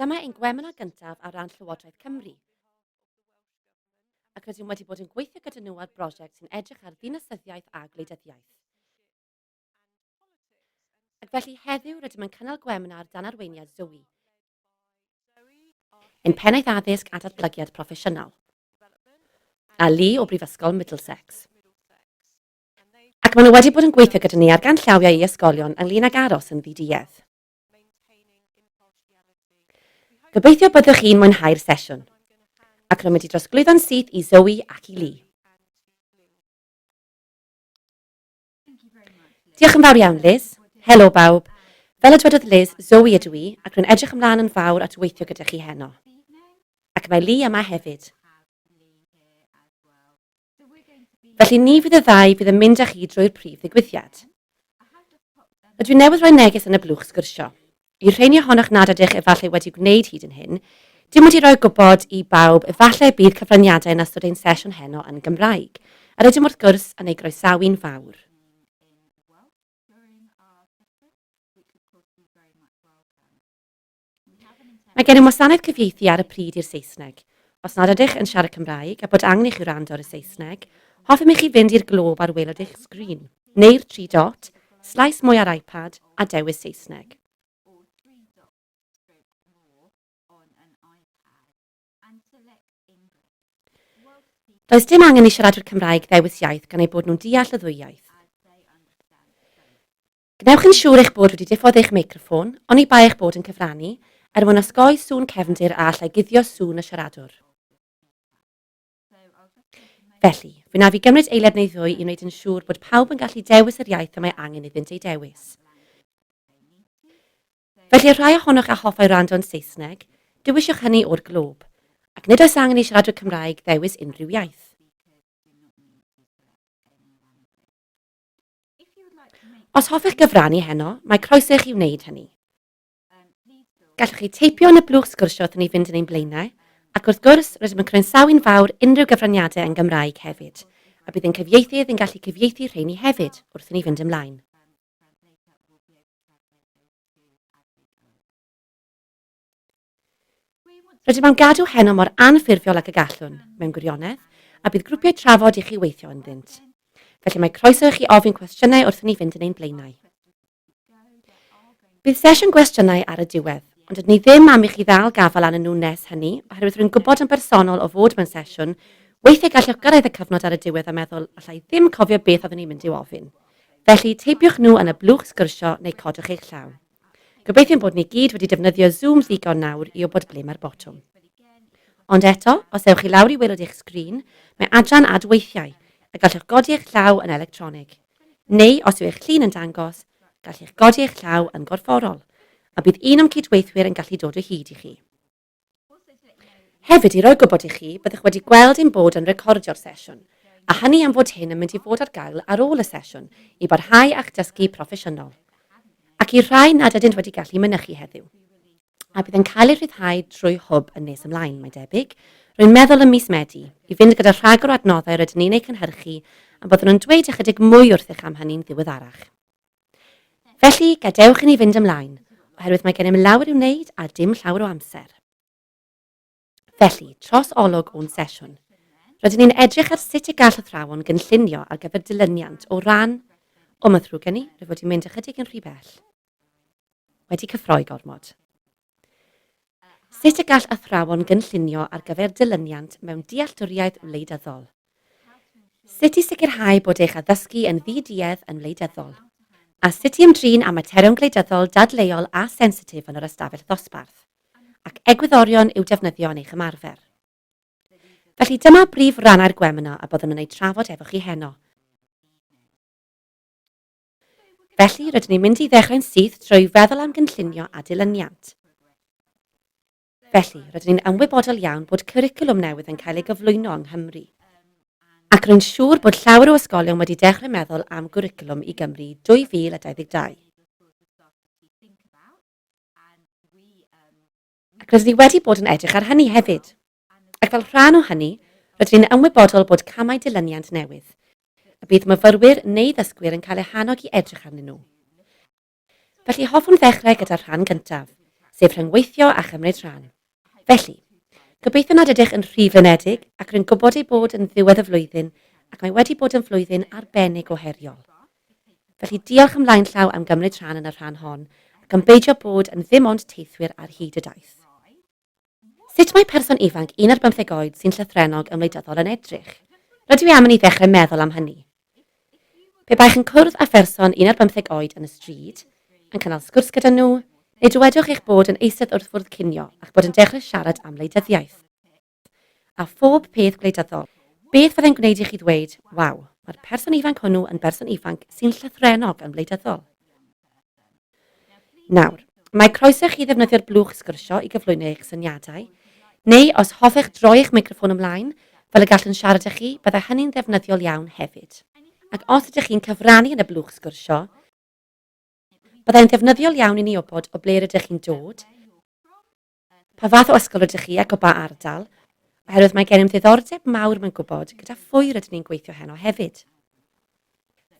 Dyma ein gwemna gyntaf ar ran Llywodraeth Cymru. Ac rydym wedi bod yn gweithio gyda nhw ar brosiect sy'n edrych ar dinasyddiaeth a gwleidyddiaeth. Ac felly heddiw rydym yn cynnal gwemna dan arweiniad Zoe. Ein pennaeth addysg a datblygiad proffesiynol. A Lee o Brifysgol Middlesex. Ac maen nhw wedi bod yn gweithio gyda ni ar ganllawiau i ysgolion ynglŷn ag aros yn ddiduedd. Gobeithio byddwch chi'n mwynhau'r sesiwn, ac rwy'n mynd i drosglwyddo'n syth i Zoe ac i Lee. Diolch yn fawr iawn, Liz. Helo bawb. Fel y dwedodd Liz, Zoe ydw i, ac rwy'n edrych ymlaen yn fawr at weithio gyda chi heno. Ac mae Lee yma hefyd. Felly ni fydd y ddau fydd yn mynd â chi drwy'r prif ddigwyddiad. Rydw i newydd rhoi neges yn y blwch sgyrsio. I rheini ohonoch nad ydych efallai wedi gwneud hyd yn hyn, dim wedi rhoi gwybod i bawb efallai bydd cyfraniadau yn ystod ein sesiwn heno yn Gymraeg, a rydym wrth gwrs yn ei groesawu'n fawr. Mae gen i wasanaeth cyfieithu ar y pryd i'r Saesneg. Os nad ydych yn siarad Cymraeg a bod angen i chi wrando ar y Saesneg, hoffwn i chi fynd i'r glob ar waelod eich sgrin, neu'r 3 dot, slais mwy ar iPad a dewis Saesneg. Does dim angen i siaradwyr Cymraeg ddewis iaith gan ei bod nhw'n deall y ddwy iaith. Gwnewch yn siŵr eich bod wedi diffodd eich meicroffon, ond i bai eich bod yn cyfrannu, er mwyn osgoi sŵn cefndir a allai guddio sŵn y siaradwr. Felly, fe na fi gymryd eiliad neu ddwy i wneud yn siŵr bod pawb yn gallu dewis yr iaith y mae angen iddynt ei dewis. Felly, rhai ohonoch a hoffai rando'n Saesneg, dewisiwch hynny o'r glob, ac nid oes angen i siaradwyr Cymraeg ddewis unrhyw iaith. Os hoffech gyfrannu heno, mae croeso i chi wneud hynny. Gallwch chi teipio yn y blwch sgwrsio wrth i ni fynd yn ein blaenau, ac wrth gwrs rydym yn croesawu'n fawr unrhyw gyfraniadau yn Gymraeg hefyd, a bydd ein cyfieithydd yn gallu cyfieithu rheini hefyd wrth i ni fynd ymlaen. Rydym am gadw heno mor anffurfiol ac y gallwn, mewn gwirionedd, a bydd grwpiau trafod i chi weithio ynddynt. Felly mae croeso i chi ofyn cwestiynau wrth i ni fynd yn ein blaenau. Bydd sesiwn gwestiynau ar y diwedd, ond ydyn ni ddim am i chi ddal gafel arnyn nhw nes hynny, oherwydd rwy'n gwybod yn bersonol o fod mewn sesiwn, weithiau gallwch gyrraedd y cyfnod ar y diwedd a meddwl allai ddim cofio beth oeddwn ni'n mynd i'w ofyn. Felly teipiwch nhw yn y blwch sgwrsio neu codwch eich llaw. Gobeithio bod ni gyd wedi defnyddio Zoom ddigon nawr i wybod ble mae'r botwm. Ond eto, os ewch chi lawr i waelod eich sgrin, mae adran adweithiau, a gallwch godi eich llaw yn electronig. Neu, os yw eich llun yn dangos, gallwch godi eich llaw yn gorfforol, a bydd un o'n cydweithwyr yn gallu dod o hyd i chi. Hefyd, i roi gwybod i chi, byddwch wedi gweld ein bod yn recordio'r sesiwn, a hynny am fod hyn yn mynd i fod ar gael ar ôl y sesiwn, i barhau a'ch dysgu proffesiynol. Ac i rai nad ydynt wedi gallu mynychu heddiw. A bydd yn cael ei rhyddhau drwy hwb yn nes ymlaen, mae debyg. Rwy'n meddwl yn mis Medi, i fynd gyda rhagor o adnoddau rydyn ni'n ei cynhyrchu, a byddwn nhw'n dweud ychydig mwy wrth eich am hynny'n ddiweddarach. Felly, gadewch i ni fynd ymlaen, oherwydd mae gennym lawer i'w wneud a dim llawer o amser. Felly, tros olwg o'n sesiwn, rydyn ni'n edrych ar sut y gall athrawon gynllunio ar gyfer dilyniant o ran, o mythrw gen i, rwy fod i'n mynd ychydig yn rhy bell. Wedi cyffroi gormod. Sut y gall athrawon gynllunio ar gyfer dilyniant mewn dealltwriaeth wleidyddol? Sut i sicrhau bod eich addysgu yn ddiduedd yn wleidyddol? A sut i ymdrin am materion gwleidyddol dadleuol a sensitif yn yr ystafell ddosbarth? Ac egwyddorion i'w defnyddio yn eich ymarfer. Felly dyma brif rannau'r gwemna a byddwn yn ei trafod efo chi heno. Felly rydyn ni'n mynd i ddechrau'n syth trwy feddwl am gynllunio a dilyniant. Felly, rydyn ni'n ymwybodol iawn bod cwricwlwm newydd yn cael ei gyflwyno yng Nghymru. Ac rwy'n siŵr bod llawer o ysgolion wedi dechrau meddwl am gwricwlwm i Gymru 2022. Ac rydyn ni wedi bod yn edrych ar hynny hefyd. Ac fel rhan o hynny, rydyn ni'n ymwybodol bod camau dilyniant newydd. A bydd myfyrwyr neu ddysgwyr yn cael eu hannog i edrych arnyn nhw. Felly hoffwn ddechrau gyda'r rhan gyntaf, sef rhyngweithio a chymryd rhan. Felly, gobeithio nad ydych yn rhy flynedig ac rwy'n gwybod ei bod yn ddiwedd y flwyddyn ac mae wedi bod yn flwyddyn arbennig o heriol. Felly diolch ymlaen llaw am gymryd rhan yn y rhan hon ac yn beidio bod yn ddim ond teithwyr ar hyd y daith. Sut mae person ifanc 1 ar 15 oed sy'n llythrennog ymwleidyddol yn edrych? Rydw i am yn ei ddechrau meddwl am hynny. Pe baich yn cwrdd â pherson 1 ar 15 oed yn y stryd, yn cynnal sgwrs gyda nhw, neu dywedwch eich bod yn eistedd wrth fwrdd cinio ac bod yn dechrau siarad am wleidyddiaeth. A phob peth gwleidyddol, beth fyddai'n gwneud i chi ddweud, waw, mae'r person ifanc hwnnw yn berson ifanc sy'n llythrennog yn wleidyddol. Nawr, mae croeso chi ddefnyddio'r blwch sgwrsio i gyflwyno eich syniadau, neu os hoffech droi eich meicroffon ymlaen, fel y gallwn siarad â chi, byddai hynny'n ddefnyddiol iawn hefyd. Ac os ydych chi'n cyfrannu yn y blwch sgwrsio, byddai'n ddefnyddiol iawn i ni wybod o ble rydych chi'n dod, pa fath o ysgol rydych chi ac o ba ardal, oherwydd mae gennym ddiddordeb mawr mewn gwybod gyda phwy rydyn ni'n gweithio heno hefyd.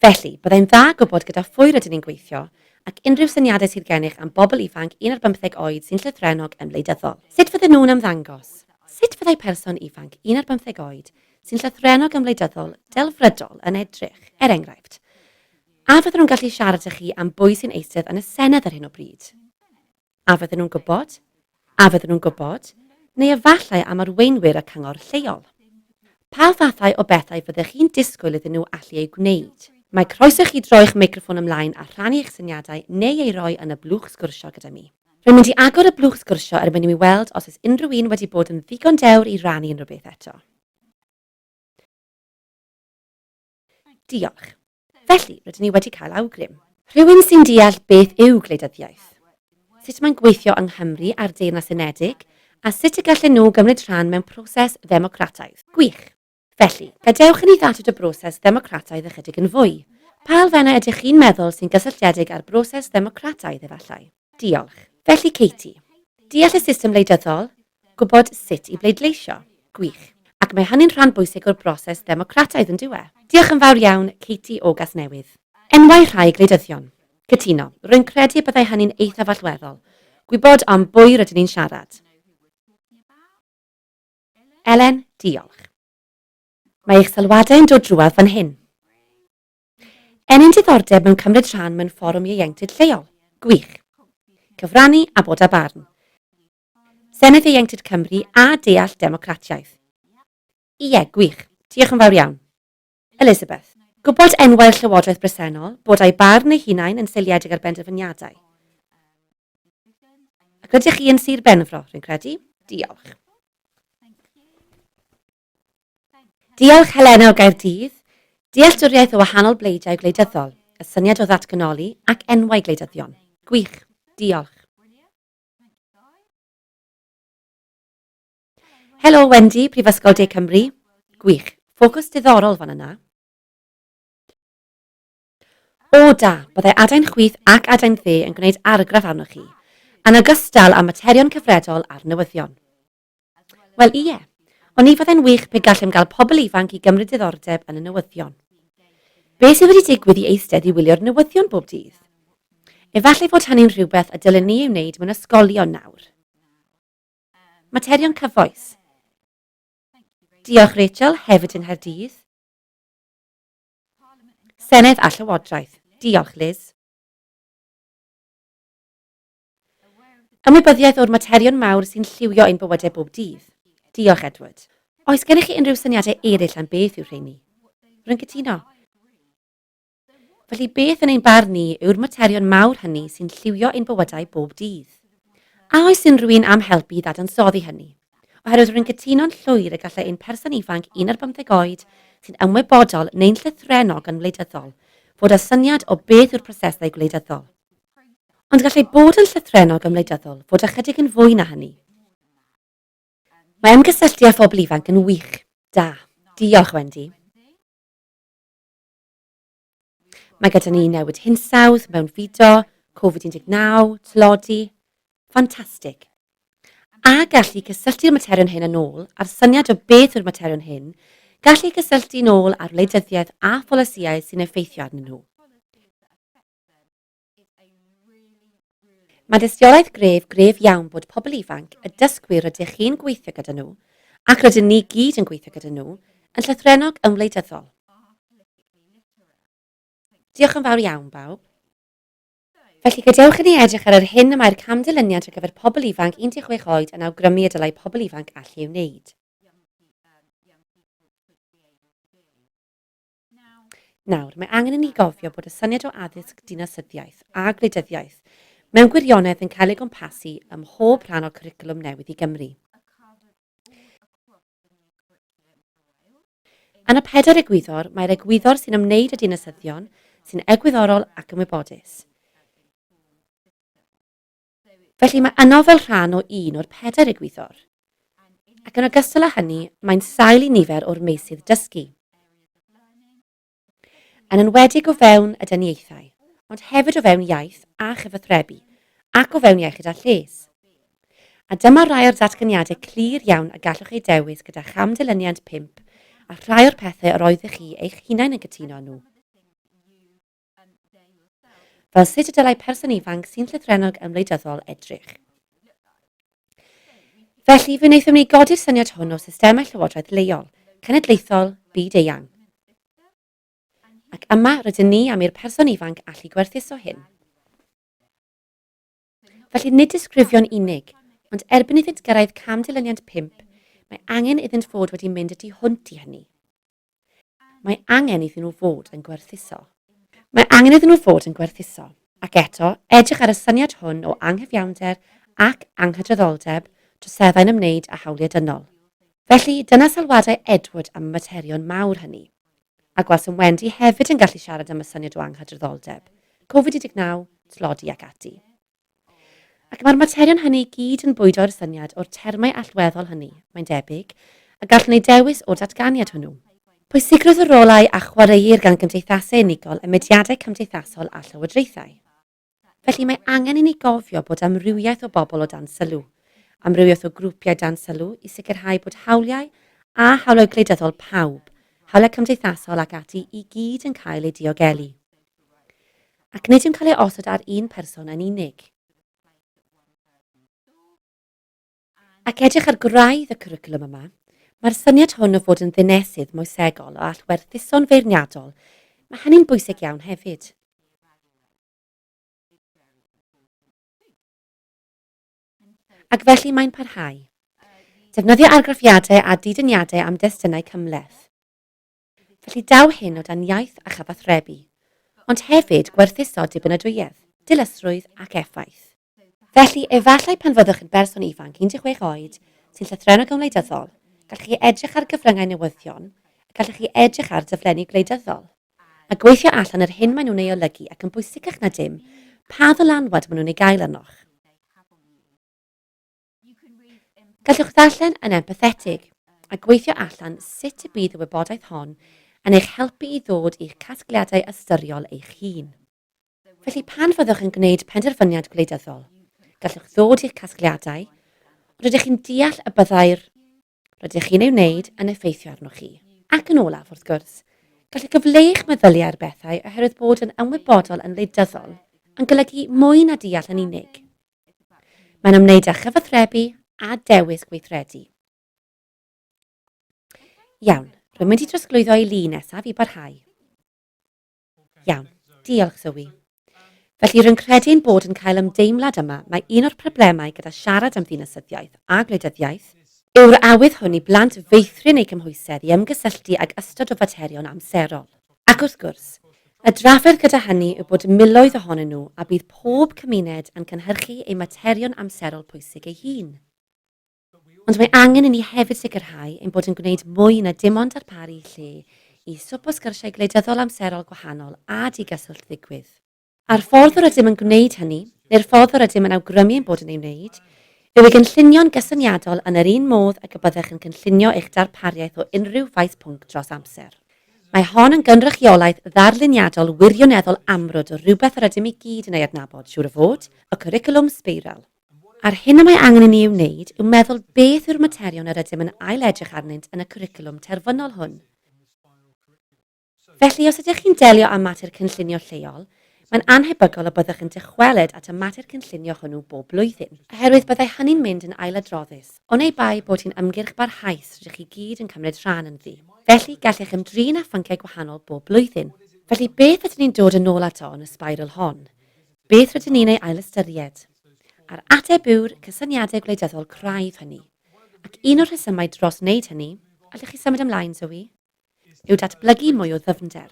Felly, byddai'n dda gwybod gyda phwy rydyn ni'n gweithio, ac unrhyw syniadau sydd gennych am bobl ifanc 1 ar 15 oed sy'n llythrennog yn wleidyddol. Sut fydden nhw'n ymddangos? Sut fyddai person ifanc 1 ar 15 oed sy'n llythrennog yn wleidyddol delfrydol yn edrych, enghraifft? A fydden nhw'n gallu siarad â chi am bwy sy'n eistedd yn y Senedd ar hyn o bryd? A fydden nhw'n gwybod? A fydden nhw'n gwybod? Neu efallai am arweinwyr y cyngor lleol? Pa fathau o bethau fyddech chi'n disgwyl iddyn nhw allu ei gwneud? Mae croeso chi droi'ch meicroffon ymlaen a rhannu eich syniadau neu ei roi yn y blwch sgwrsio gyda mi. Rwy'n mynd i agor y blwch sgwrsio er mwyn i mi weld os oes unrhyw un wedi bod yn ddigon dewr i rannu unrhyw beth eto. Diolch. Felly, rydyn ni wedi cael awgrym. Rhywun sy'n deall beth yw gwleidyddiaeth. Sut mae'n gweithio yng Nghymru a'r Deyrnas Unedig a sut y gallen nhw gymryd rhan mewn proses ddemocrataidd. Gwych. Felly, gadewch i ni ddadod y broses ddemocrataidd ychydig yn fwy. Pa elfennau ydych chi'n meddwl sy'n gysylltiedig â'r broses ddemocrataidd efallai? Diolch. Felly, Katie, deall y system wleidyddol, gwybod sut i bleidleisio. Gwych. Ac mae hynny'n rhan bwysig o'r broses ddemocrataidd yn diwedd. Diolch yn fawr iawn, Katie o Gasnewydd. Enwau rhai gwleidyddion. Cytuno, rwy'n credu byddai hynny'n eithaf allweddol. Gwybod am bwy rydyn ni'n siarad. Elen, diolch. Mae eich sylwadau'n dod drwodd fan hyn. Enyn diddordeb mewn cymryd rhan mewn fforwm ieuenctid lleol. Gwych. Cyfrannu a bod a barn. Senedd Ieuenctid Cymru a deall democratiaeth. Ie, gwych. Diolch yn fawr iawn. Elizabeth. Gwybod enwau'r llywodraeth bresennol, bod ei barn eu hunain yn seiliedig ar benderfyniadau. Ac rydych chi yn Sir Benfro, rwy'n credu? Diolch. Diolch Helena o Gaerdydd, dealltwriaeth o wahanol bleidiau gwleidyddol, y syniad o ddatganoli ac enwau gwleidyddion. Gwych, diolch. Helo Wendy, Prifysgol De Cymru. Gwych, ffocws diddorol fan yna. O da, byddai adain chwith ac adain dde yn gwneud argraff arnoch chi, yn ogystal â materion cyfredol a'r newyddion. Wel ie. Ond ni fyddai'n wych pe gallem gael pobl ifanc i gymryd diddordeb yn y newyddion. Be sydd wedi digwydd i eistedd i wylio'r newyddion bob dydd? Efallai fod hynny'n rhywbeth y dylen ni i'w wneud mewn ysgolion nawr. Materion cyfoes. Diolch Rachel, hefyd yn Nghaerdydd. Senedd a Llywodraeth. Diolch Liz. Ymwybyddiaeth o'r materion mawr sy'n lliwio ein bywydau bob dydd. Diolch Edward. Oes gennych chi unrhyw syniadau eraill am beth yw'r rheini? Rwy'n cytuno. Felly beth yn ein barn ni yw'r materion mawr hynny sy'n lliwio ein bywydau bob dydd? A oes unrhyw un am helpu i ddadansoddi hynny? Oherwydd rwy'n cytuno'n llwyr y gallai ein person ifanc 1 ar 15 oed sy'n ymwybodol neu'n llythrennog yn wleidyddol fod â syniad o beth yw'r prosesau gwleidyddol. Ond gallai bod yn llythrennog yn wleidyddol fod ychydig yn fwy na hynny. Mae ymgysylltu â phobl ifanc yn wych. Da. Diolch Wendy. Mae gyda ni newid hinsawdd mewn fideo, Covid-19, tlodi. Ffantastig. A gallu cysylltu'r materion hyn yn ôl a'r syniad o beth yw'r materion hyn, gallu cysylltu yn ôl ar wleidyddiaeth a pholisiau sy'n effeithio arnyn nhw. Mae dystiolaeth gref iawn bod pobl ifanc, y dysgwyr rydych chi'n gweithio gyda nhw, ac rydyn ni gyd yn gweithio gyda nhw, yn llythrennog ymwleidyddol. Diolch yn fawr iawn, bawb. Felly gadewch i ni edrych ar yr hyn y mae'r camdilyniad ar gyfer pobl ifanc 16 oed yn awgrymu y dylai pobl ifanc allu ei wneud. Nawr, mae angen i ni gofio bod y syniad o addysg dinasyddiaeth a gwleidyddiaeth mewn gwirionedd yn cael ei gwmpasu ym mhob rhan o'r cwricwlwm newydd i Gymru. Yn y 4 egwyddor, mae'r egwyddor sy'n ymwneud â dinasyddion, sy'n egwyddorol ac ymwybodus. Felly mae yno fel rhan o un o'r 4 egwyddor. Ac yn ogystal â hynny, mae'n sail i nifer o'r meysydd dysgu. Yn enwedig o fewn y diniaethau, ond hefyd o fewn iaith a chyfathrebu, ac o fewn iechyd a lles. A dyma rai o'r datganiadau clir iawn a gallwch ei dewis gyda chamdilyniad 5 a rhai o'r pethau yr oeddech chi eich hunain yn gytuno nhw. Fel sut y dylai person ifanc sy'n llythrennog ymwleidyddol edrych. Felly, fe wnaethon ni godi'r syniad hwn o systemau llywodraeth leol, cenedlaethol, byd-eang. Ac yma rydyn ni am i'r person ifanc allu gwerthuso hyn. Felly nid disgrifio'n unig, ond erbyn iddynt gyrraedd camdilyniad 5, mae angen iddynt fod wedi mynd ydy hwnt i hynny. Mae angen iddyn nhw fod yn gwerthuso. Ac eto, edrych ar y syniad hwn o anghyfiawnder ac anghydraddoldeb troseddau'n ymwneud â hawliau dynol. Felly, dyna sylwadau Edward am y materion mawr hynny. A gwelsom Wendy hefyd yn gallu siarad am y syniad o anghydraddoldeb, Covid-19, tlodi ac ati. Ac mae'r materion hynny gyd yn bwydo'r syniad o'r termau allweddol hynny, mae'n debyg, a gallwn ei dewis o datganiad hwnnw. Pwysigrwydd y rolau a chwaraeir gan gymdeithasau unigol y mediadau cymdeithasol a llywodraethau. Felly mae angen i ni gofio bod amrywiaeth o bobl o dan sylw, amrywiaeth o grwpiau dan sylw i sicrhau bod hawliau a hawliau gwleidyddol pawb, hawliau cymdeithasol ac ati i gyd yn cael ei diogelu. Ac nid yw'n cael ei osod ar un person yn unig. Ac edrych ar graidd y cwricwlwm yma, mae'r syniad hwn o fod yn ddinesydd moesegol o allwerthuso'n feirniadol, mae hynny'n bwysig iawn hefyd. Ac felly mae'n parhau. Defnyddio argraffiadau a didyniadau am destunau cymleth. Felly daw hyn o dan iaith a chyfathrebu, ond hefyd gwerthuso dibynadwyedd, dilysrwydd ac effaith. Felly, efallai pan fyddwch yn berson ifanc 16 oed sy'n llythrennog ymwleidyddol, gallwch chi edrych ar gyfryngau newyddion, a gallwch chi edrych ar dyflenni gwleidyddol, a gweithio allan yr hyn maen nhw'n ei olygu ac yn bwysicach na dim, pa ddylanwad maen nhw'n ei gael arnoch. Gallwch ddarllen yn empathetig, a gweithio allan sut y bydd y wybodaeth hon yn eich helpu i ddod i'ch casgliadau ystyriol eich hun. Felly pan fyddwch yn gwneud penderfyniad gwleidyddol, gallwch ddod i'ch casgliadau, rydych chi'n deall y byddai'r rydych chi'n ei wneud yn effeithio arnoch chi. Ac yn olaf wrth gwrs, gallwch gyfleu eich meddyliau ar bethau oherwydd bod yn ymwybodol yn wleidyddol yn golygu mwy na deall yn unig. Mae'n ymwneud â chyfathrebu a dewis gweithredu. Iawn, rwy'n mynd i drosglwyddo i lu nesaf i barhau. Iawn, diolch Zoe. Felly rwy'n credu'n bod yn cael ymdeimlad yma mae un o'r problemau gyda siarad am dinasyddiaeth a gwleidyddiaeth yw'r awydd hwn i blant feithrin eu cymhwysedd i ymgysylltu ag ystod o faterion amserol. Ac wrth gwrs, y drafferth gyda hynny yw bod miloedd ohonyn nhw a bydd pob cymuned yn cynhyrchu ei materion amserol pwysig ei hun. Ond mae angen i ni hefyd sicrhau ein bod yn gwneud mwy na dim ond darparu lle i swp o sgyrsiau gwleidyddol amserol gwahanol a digyswllt ddigwydd. A'r ffordd o'r ydym yn gwneud hynny, neu'r ffordd o'r ydym yn awgrymu ein bod yn ei wneud, yw ei gynllunio'n gysyniadol yn yr un modd ac y byddech yn cynllunio eich darpariaeth o unrhyw faes pwnc dros amser. Mae hon yn gynrychiolaeth ddarluniadol wirioneddol amrwd o rhywbeth yr ydym i gyd yn ei adnabod, siŵr o fod, y cwricwlwm sbeiral. A'r hyn y mae angen i ni wneud yw meddwl beth yw'r materion yr ydym yn ail-edrych arnynt yn y cwricwlwm terfynol hwn. Felly, os ydych chi'n delio â mater cynllunio lleol, Mae'n anhebygol y byddwch yn dychwelyd at y mater cynllunio hwnnw bob blwyddyn, oherwydd byddai hynny'n mynd yn ailadroddus, ond ei bai bod hi'n ymgyrch barhaus rydych chi gyd yn cymryd rhan ynddi. Felly gallech ymdrin â phynciau gwahanol bob blwyddyn. Felly beth ydyn ni'n dod yn ôl ato yn y sbiral hon? Beth rydyn ni'n ei ailystyried? A'r ateb yw'r cysyniadau gwleidyddol craidd hynny. Ac un o'r rhesymau dros wneud hynny, allwch chi symud ymlaen Zoe, yw datblygu mwy o ddyfnder.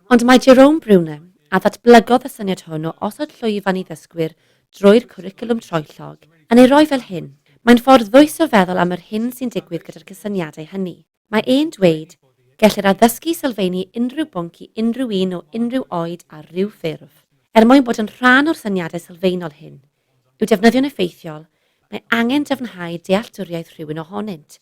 Ond mae Jerome Bruner a ddatblygodd y syniad hwn o osod llwyfan i ddysgwyr drwy'r cwricwlwm troellog yn ei roi fel hyn. Mae'n ffordd ddwys o feddwl am yr hyn sy'n digwydd gyda'r cysyniadau hynny. Mae e'n dweud, gellir addysgu sylfaenu unrhyw bwnc i unrhyw un o unrhyw oed a rhyw ffurf. Mwyn bod yn rhan o'r syniadau sylfaenol hyn, yw defnyddio'n effeithiol, mae angen dyfnhau dealltwriaeth rhywun ohonynt,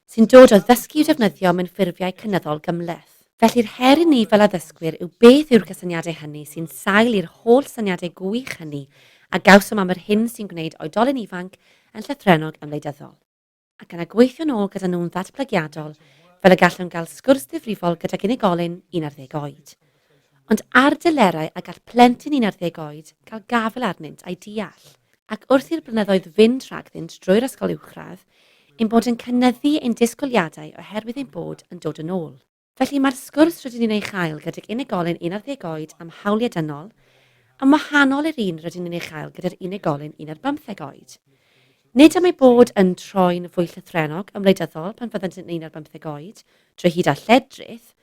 sy'n dod o ddysgu i'w defnyddio mewn ffurfiau cynyddol gymleth. Felly'r her i ni fel addysgwyr yw beth yw'r cysyniadau hynny sy'n sail i'r holl syniadau gwych hynny a gawsom am yr hyn sy'n gwneud oedolyn ifanc yn llythrennog ymwleidyddol. Ac yna gweithio nôl gyda nhw'n ddatblygiadol fel y gallwn gael sgwrs difrifol gyda unigolyn 11 oed. Ond ar dylerau a gall plentyn 11 oed cael gafel arnynt a'i deall, ac wrth i'r blynyddoedd fynd rhagddynt drwy'r ysgol uwchradd, ein bod yn cynyddu ein disgwyliadau oherwydd ein bod yn dod yn ôl. Felly mae'r sgwrs rydyn ni'n ei chael gyda'r unigolyn 11 oed am hawliau dynol, yn wahanol i'r un rydyn ni'n ei chael gyda'r unigolyn 15 oed. Nid am ei bod yn troi'n fwy llythrennog ymwleidyddol pan fyddant yn 15 oed, drwy hyd a lledrith,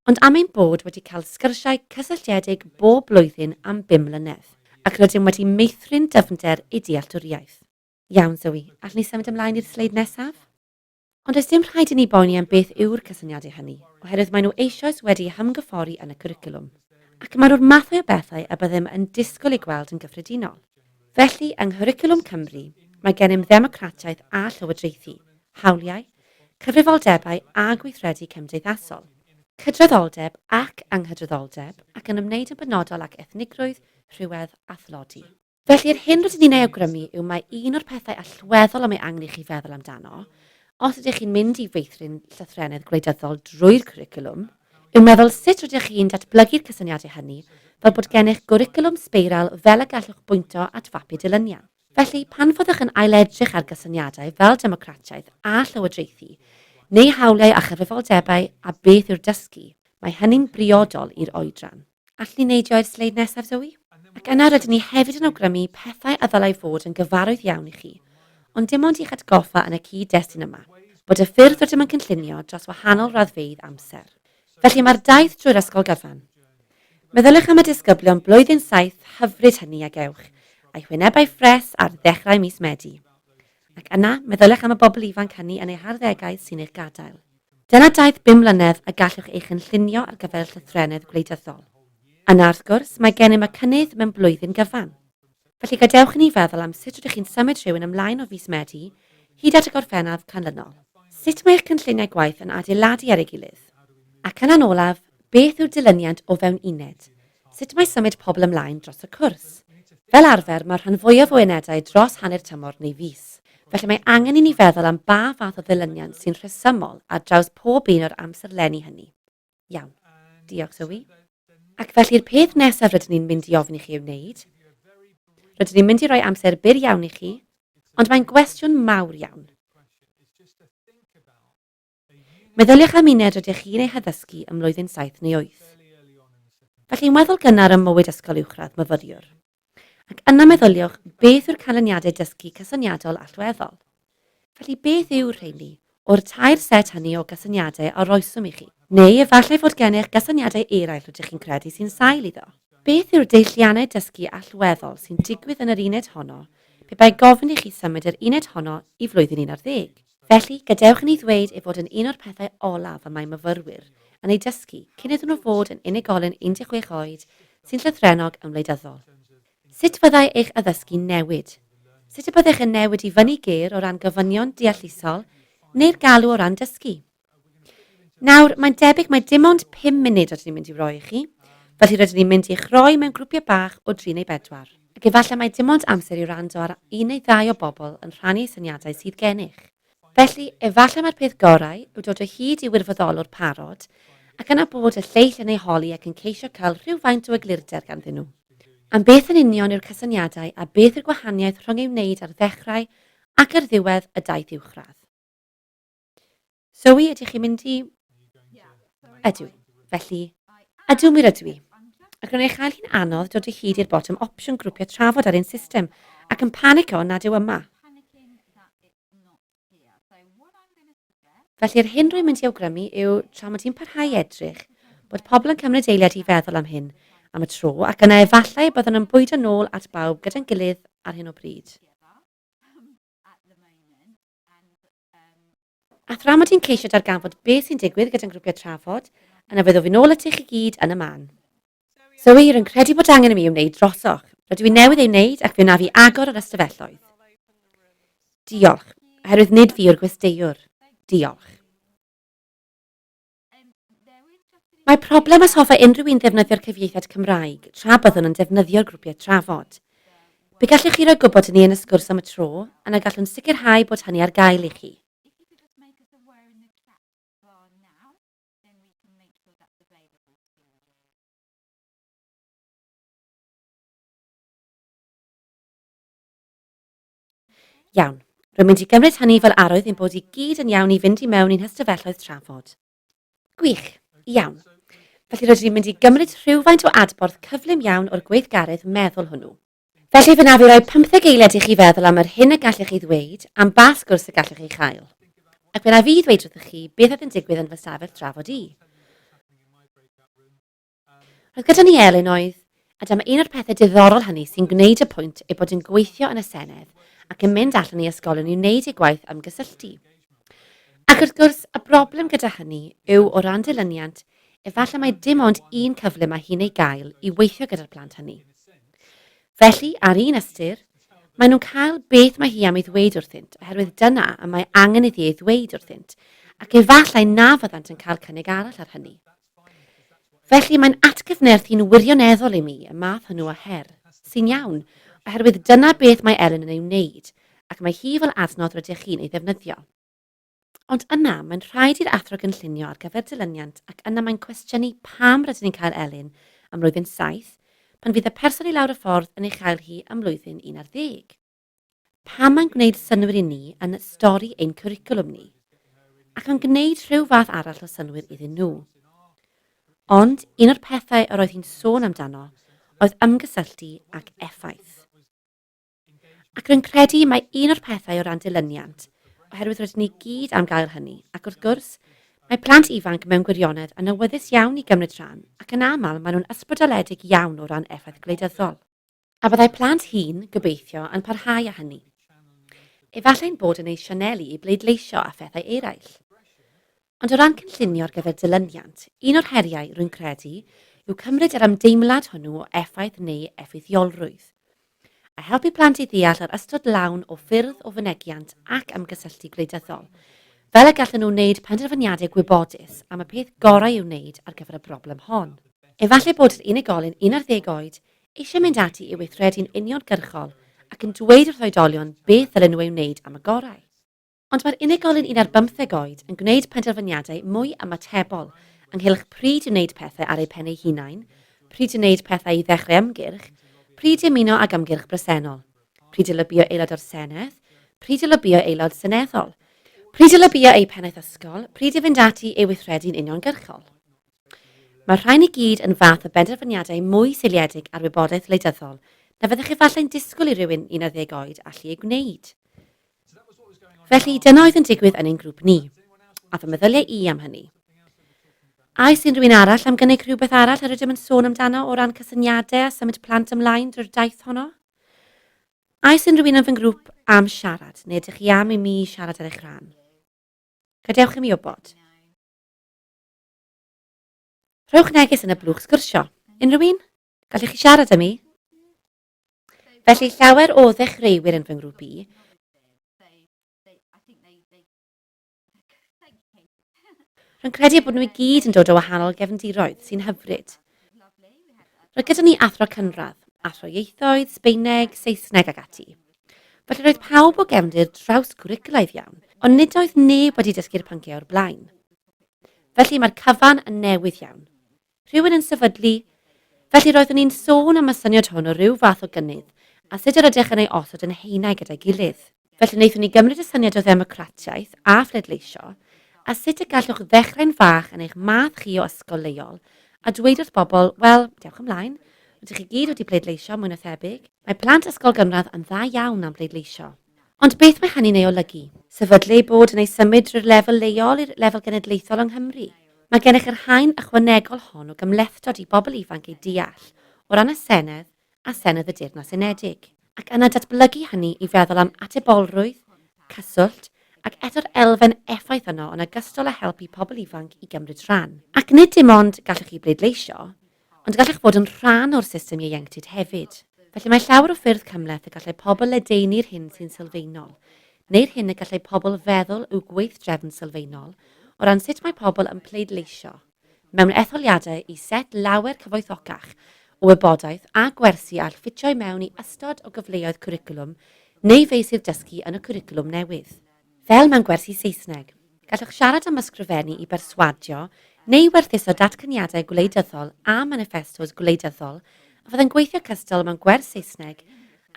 ond am ein bod wedi cael sgyrsiau cysylltiedig bob blwyddyn am 5 mlynedd, ac rydym wedi meithrin dyfnder ei dealltwriaeth. Iawn Zoe, allwn ni symud ymlaen i'r sleid nesaf? Ond oes dim rhaid i ni boeni am beth yw'r cysyniadau hynny, oherwydd maen nhw eisoes wedi hymgyffori yn y cwricwlwm. Ac mae nhw'r mathau o bethau y byddem yn disgwyl ei gweld yn gyffredinol. Felly, yng Nghwricwlwm Cymru, mae gennym ddemocratiaeth a llywodraethu, hawliau, cyfrifoldebau a gweithredu cymdeithasol, cydraddoldeb ac anghydraddoldeb ac yn ymwneud yn benodol ac ethnigrwydd, rhywedd a thlodi. Felly'r hyn rydyn ni'n ei awgrymu yw mae un o'r pethau allweddol am ei angen i chi feddwl amdano, os ydych chi'n mynd i feithrin llythrennedd gwleidyddol drwy'r cwricwlwm, yw meddwl sut rydych chi'n datblygu'r cysyniadau hynny fel bod gennych gwricwlwm sbeiral fel y gallwch bwynto at fapu dilyniant. Felly, pan fyddwch yn ailedrych ar gysyniadau fel democratiaeth a llywodraethu, neu hawliau a chyfrifoldebau a beth yw'r dysgu, mae hynny'n briodol i'r oedran. Allwn ni neidio i'r sleid nesaf Zoe? Ac yna rydyn ni hefyd yn awgrymu pethau a ddylai fod yn gyfarwydd iawn i chi, ond dim ond i'ch atgoffa yn y cyd-destun yma, bod y ffyrdd rydym yn cynllunio dros wahanol raddfeydd amser. Felly mae'r daith drwy'r ysgol gyfan. Meddyliwch am y disgyblion blwyddyn 7 hyfryd hynny a gewch, a'i hwynebau ffres ar ddechrau mis Medi. Ac yna, meddyliwch am y bobl ifanc hynny yn eu harddegau sy'n eich gadael. Dyna daith 5 mlynedd a gallwch eich cynllunio ar gyfer llythrennedd gwleidyddol. Yna wrth gwrs, mae gennym y cynnydd mewn blwyddyn gyfan. Felly gadewch i ni feddwl am sut rydych chi'n symud rhywun ymlaen o fis Medi, hyd at y gorffennaf canlynol. Sut mae eich cynlluniau gwaith yn adeiladu ar ei gilydd? Ac yn olaf, beth yw'r dilyniant o fewn uned? Sut mae symud pobl ymlaen dros y cwrs? Fel arfer, mae'r rhan fwyaf o unedau dros hanner tymor neu fis. Felly mae angen i ni feddwl am ba fath o ddilyniant sy'n rhesymol ar draws pob un o'r amserlenni hynny. Iawn, diolch Zoe. Ac felly'r peth nesaf rydyn ni'n mynd i ofyn i chi i'w wneud. Rydyn ni'n mynd i roi amser byr iawn i chi, ond mae'n gwestiwn mawr iawn. Meddyliwch am uned rydych chi'n ei haddysgu ym mlwyddyn 7 neu 8. Felly'n weddol gynnar ym mywyd ysgol uwchradd myfyriwr. Ac yna meddyliwch beth yw'r canlyniadau dysgu cysyniadol allweddol. Felly beth yw'r rheini o'r tair set hynny o gysyniadau a roeswm i chi? Neu efallai fod gennych gysyniadau eraill rydych chi'n credu sy'n sail iddo. Beth yw'r deilliannau dysgu allweddol sy'n digwydd yn yr uned honno, pe bai gofyn i chi symud yr uned honno i flwyddyn 11? Felly, gadewch i ni ddweud ei fod yn un o'r pethau olaf y mae myfyrwyr yn ei dysgu cyn iddyn nhw fod yn unigolyn 16 oed sy'n llythrennog ymwleidyddol. Sut fyddai eich addysgu newid? Sut y byddech yn newid i fyny ger o ran gofynion deallusol neu'r galw o ran dysgu? Nawr, mae'n debyg mai dim ond 5 munud rydyn ni'n mynd i roi i chi, felly rydyn ni'n mynd i'ch roi mewn grwpiau bach o 3 neu 4. Ac efallai mai dim ond amser i wrando ar 1 neu 2 o bobl yn rhannu syniadau sydd gennych. Felly, efallai mae'r peth gorau yw dod o hyd i wirfoddolwr parod ac yna bod y lleill yn ei holi ac yn ceisio cael rhywfaint o eglurder ganddyn nhw. am beth yn union yw'r cysyniadau a beth yw'r gwahaniaeth rhwng ei wneud ar ddechrau ac ar ddiwedd y daith uwchradd. Zoe, ydych chi'n mynd i... Ydw. Felly, ydw mi rydw i. Ac rwy'n eich chael hi'n anodd dod o hyd i'r bottom opsiwn grwpiau trafod ar ein system ac yn panico nad yw yma. Felly, yr hyn rwy'n mynd i awgrymu yw tra mod i'n parhau edrych bod pobl yn cymryd eiliad i feddwl am hyn am y tro ac yna efallai byddwn yn bwydo nôl at bawb gyda'n gilydd ar hyn o bryd. A thra mod i'n ceisio darganfod beth sy'n digwydd gyda'n grwpiau trafod, yna fyddwn fi nôl at eich i gyd yn y man. Zoe, rwy'n credu bod angen i mi wneud drosoch. Rydw i'n newydd ei wneud ac fe wna fi agor yr ystafelloedd. Diolch, oherwydd nid fi yw'r gwesteiwr. Diolch. Mae problem os hoffa unrhyw un ddefnyddio'r cyfieithiad Cymraeg tra byddwn yn defnyddio'r grwpiau trafod. Be gallwch chi roi gwybod i ni yn y sgwrs am y tro, yna gallwn sicrhau bod hynny ar gael i chi. Iawn, rwy'n mynd i gymryd hynny fel arwydd ein bod i gyd yn iawn i fynd i mewn i'n hystafelloedd trafod. Gwych, iawn. Felly rydyn ni'n mynd i gymryd rhywfaint o adborth cyflym iawn o'r gweithgarydd meddwl hwnnw. Felly fe na fi roi 15 eiliad i chi feddwl am yr hyn y gallech chi ddweud am bas gwrs y gallech chi chael. Ac fe na fi ddweud wrthych chi beth oedd yn digwydd yn fy stafell trafod i. Roedd gyda ni Elin oedd, a dyma un o'r pethau diddorol hynny sy'n gwneud y pwynt ei bod yn gweithio yn y Senedd ac yn mynd allan i ysgolion i wneud ei gwaith ymgysylltu. Ac wrth gwrs, y broblem gyda hynny yw o ran dilyniant, efallai mae dim ond un cyfle mae hi'n ei gael i weithio gyda'r plant hynny. Felly, ar un ystyr, mae nhw'n cael beth mae hi am ei ddweud wrthynt, oherwydd dyna y mae angen iddi ei ddweud wrthynt, ac efallai na fyddant yn cael cynnig arall ar hynny. Felly, mae'n atgyfnerth hi'n wirioneddol i mi y math hwnnw o her, sy'n iawn, oherwydd dyna beth mae Elin yn ei wneud, ac mae hi fel adnodd rydych chi'n ei ddefnyddio. Ond yna, mae'n rhaid i'r athro gynllunio ar gyfer dilyniant ac yna mae'n cwestiynu pam rydyn ni'n cael Elin am flwyddyn 7, pan fydd y person i lawr y ffordd yn ei chael hi am flwyddyn 11. Pam mae'n gwneud synwyr i ni yn stori ein cwricwlwm ni, ac yn gwneud rhyw fath arall o synwyr iddyn nhw. Ond un o'r pethau yr oedd hi'n sôn amdano oedd ymgysylltu ac effaith. Ac rwy'n credu mae un o'r pethau o ran dilyniant, oherwydd rydyn ni gyd am gael hynny, ac wrth gwrs, mae plant ifanc mewn gwirionedd yn awyddus iawn i gymryd rhan, ac yn aml maen nhw'n ysbrydoledig iawn o ran effaith gwleidyddol. A byddai plant hŷn, gobeithio, yn parhau â hynny. Efallai'n bod yn ei sianeli i bleidleisio a phethau eraill. Ond o ran cynllunio ar gyfer dilyniant, un o'r heriau rwy'n credu yw cymryd yr ymdeimlad hwnnw o effaith neu effeithiolrwydd, a helpu plant i ddeall yr ystod lawn o ffyrdd o fynegiant ac ymgysylltu gwleidyddol, fel y gallen nhw wneud penderfyniadau gwybodus am y peth gorau i'w wneud ar gyfer y broblem hon. Efallai bod yr unigolyn 11 oed eisiau mynd ati i weithredu'n uniongyrchol ac yn dweud wrth oedolion beth ddylen nhw ei wneud am y gorau. Ond mae'r unigolyn 15 oed yn gwneud penderfyniadau mwy ymatebol ynghylch pryd i wneud pethau ar ei pen ei hunain, pryd i wneud pethau i ddechrau ymgyrch, pryd i ymuno ag ymgyrch bresennol, pryd i lybio aelod o'r Senedd, pryd i lybio aelod seneddol, pryd i lybio ei pennaeth ysgol, pryd i fynd ati ei weithredu'n uniongyrchol. Mae'r rhain i gyd yn fath o benderfyniadau mwy seiliedig ar wybodaeth wleidyddol na fyddech efallai'n disgwyl i rywun 11 oed allu ei gwneud. Felly dyna oedd yn digwydd yn ein grŵp ni, a fy meddyliau i am hynny. A sy'n rhywun arall am gynnig rhywbeth arall yr ydym yn sôn amdano o ran cysyniadau a symud plant ymlaen drwy'r daith honno? A sy'n rhywun yn fy grŵp am siarad, neu ydych chi am i mi siarad ar eich rhan? Gadewch i mi wybod. Rhowch neges yn y blwch sgwrsio. Unrhyw un? Gallech chi siarad am mi? Felly llawer o ddechreuwyr yn fy grŵp i. Rwy'n credu bod nhw i gyd yn dod o wahanol gefndiroedd sy'n hyfryd. Roedd gyda ni athro cynradd, athro ieithoedd, Sbaeneg, Saesneg ag ati. Felly roedd pawb o gefndir draws cwricwlaidd iawn, ond nid oedd neb wedi dysgu'r pynciau o'r blaen. Felly mae'r cyfan yn newydd iawn. Rhywun yn sefydlu, Felly roeddwn ni'n sôn am y syniad hwn o ryw fath o gynnydd a sut yr ydych yn ei osod yn haenau gyda'i gilydd. Felly wnaethon ni gymryd y syniad o ddemocratiaeth a phleidleisio a sut y gallwch ddechrau'n fach yn eich math chi o ysgol leol a dweud wrth bobl, wel, dewch ymlaen, rydych chi gyd wedi pleidleisio mwy na thebyg. Mae plant ysgol gynradd yn dda iawn am bleidleisio. Ond beth mae hynny'n ei olygu? Sefydlu bod yn ei symud drwy'r lefel leol i'r lefel genedlaethol yng Nghymru. Mae gennych yr haen ychwanegol hon o gymlethdod i bobl ifanc ei deall o ran y Senedd a Senedd y Deyrnas Unedig, ac yna datblygu hynny i feddwl am atebolrwydd, cyswllt ac eto'r elfen effaith yno yn ogystal â helpu pobl ifanc i gymryd rhan. Ac nid dim ond gallwch chi bleidleisio, ond gallwch fod yn rhan o'r system ieuenctid hefyd. Felly mae llawer o ffyrdd cymleth y gallai pobl ledaenu'r hyn sy'n sylfaenol, neu'r hyn y gallai pobl feddwl yw gweithdrefn sylfaenol, o ran sut mae pobl yn pleidleisio mewn etholiadau i set lawer cyfoethocach o wybodaeth a gwersi all ffitio mewn i ystod o gyfleoedd cwricwlwm neu feysydd dysgu yn y cwricwlwm newydd. Fel mewn gwersi Saesneg, gallwch siarad am ysgrifennu i berswadio neu werthuso datganiadau gwleidyddol a manifestos gwleidyddol a fyddai'n gweithio cystal mewn gwers Saesneg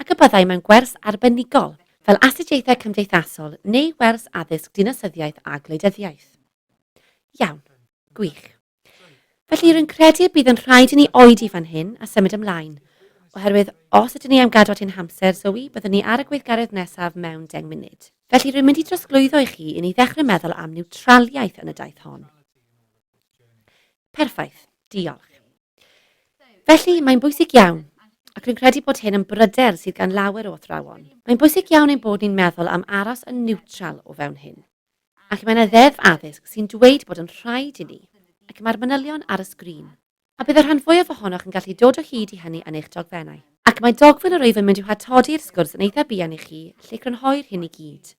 ac y byddai mewn gwers arbenigol fel astudiaethau cymdeithasol neu wers addysg dinasyddiaeth a gwleidyddiaeth. Iawn, gwych. Felly rwy'n credu bydd yn rhaid i ni oedi fan hyn a symud ymlaen, oherwydd os ydyn ni am gadw at ein hamser Zoe, byddwn ni ar y gweithgaredd nesaf mewn 10 munud. Felly rwy'n mynd i drosglwyddo i chi i ni ddechrau meddwl am niwtraliaeth yn y daith hon. Perffaith, diolch. Felly mae'n bwysig iawn, ac rwy'n credu bod hyn yn bryder sydd gan lawer o athrawon. Mae'n bwysig iawn ein bod ni'n meddwl am aros yn niwtral o fewn hyn. Ac mae'n ddeddf addysg sy'n dweud bod yn rhaid i ni, ac mae'r manylion ar y sgrin. A bydd y rhan fwyaf ohonoch yn gallu dod o hyd i hynny yn eich dogfennau. Ac mae dogfen yr wyf yn mynd i'w hatodi'r sgwrs yn eitha buan i chi, lle crynhoi'r hyn i gyd.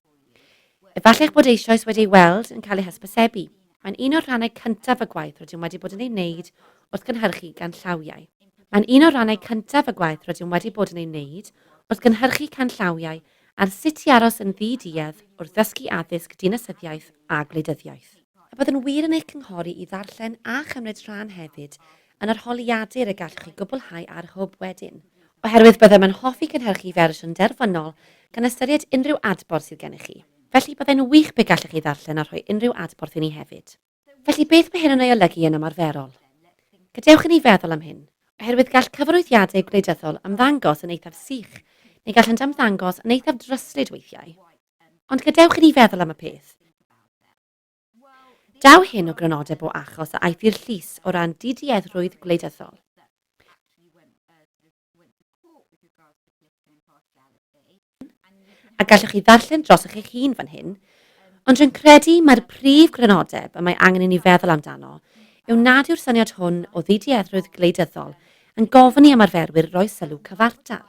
Efallai'ch bod eisoes wedi ei weld yn cael ei hysbysebu. Mae'n un o'r rhannau cyntaf y gwaith rydym wedi bod yn ei wneud wrth gynhyrchu canllawiau. Mae'n un o'r rhannau cyntaf y gwaith rydym wedi bod yn ei wneud wrth gynhyrchu canllawiau ar sut i aros yn ddiduedd wrth ddysgu addysg dinasyddiaeth a gwleidyddiaeth. A bydd yn wir yn eich cynghori i ddarllen a chymryd rhan hefyd yn yr holiadur y gallwch chi gwblhau ar hwb wedyn, oherwydd byddem yn hoffi cynhyrchu fersiwn derfynol gan ystyried unrhyw adborth sydd gennych chi. Felly byddai'n wych be gallwch chi ddarllen a rhoi unrhyw adborth i ni hefyd. Felly beth mae hyn yn ei olygu yn ymarferol? Gadewch i ni feddwl am hyn, oherwydd gall cyfarwyddiadau gwleidyddol ymddangos yn eithaf sych, neu gallant ymddangos yn eithaf dryslyd weithiau. Ond gadewch i ni feddwl am y peth. Daw hyn o grynodeb o achos a aeth i'r llys o ran didieddrwydd gwleidyddol. A gallwch chi ddarllen dros eich hun fan hyn, ond rwy'n credu mae'r prif grynodeb y mae angen i ni feddwl amdano yw nad yw'r syniad hwn o ddidieddrwydd gwleidyddol yn gofyn i ymarferwyr roi sylw cyfartal.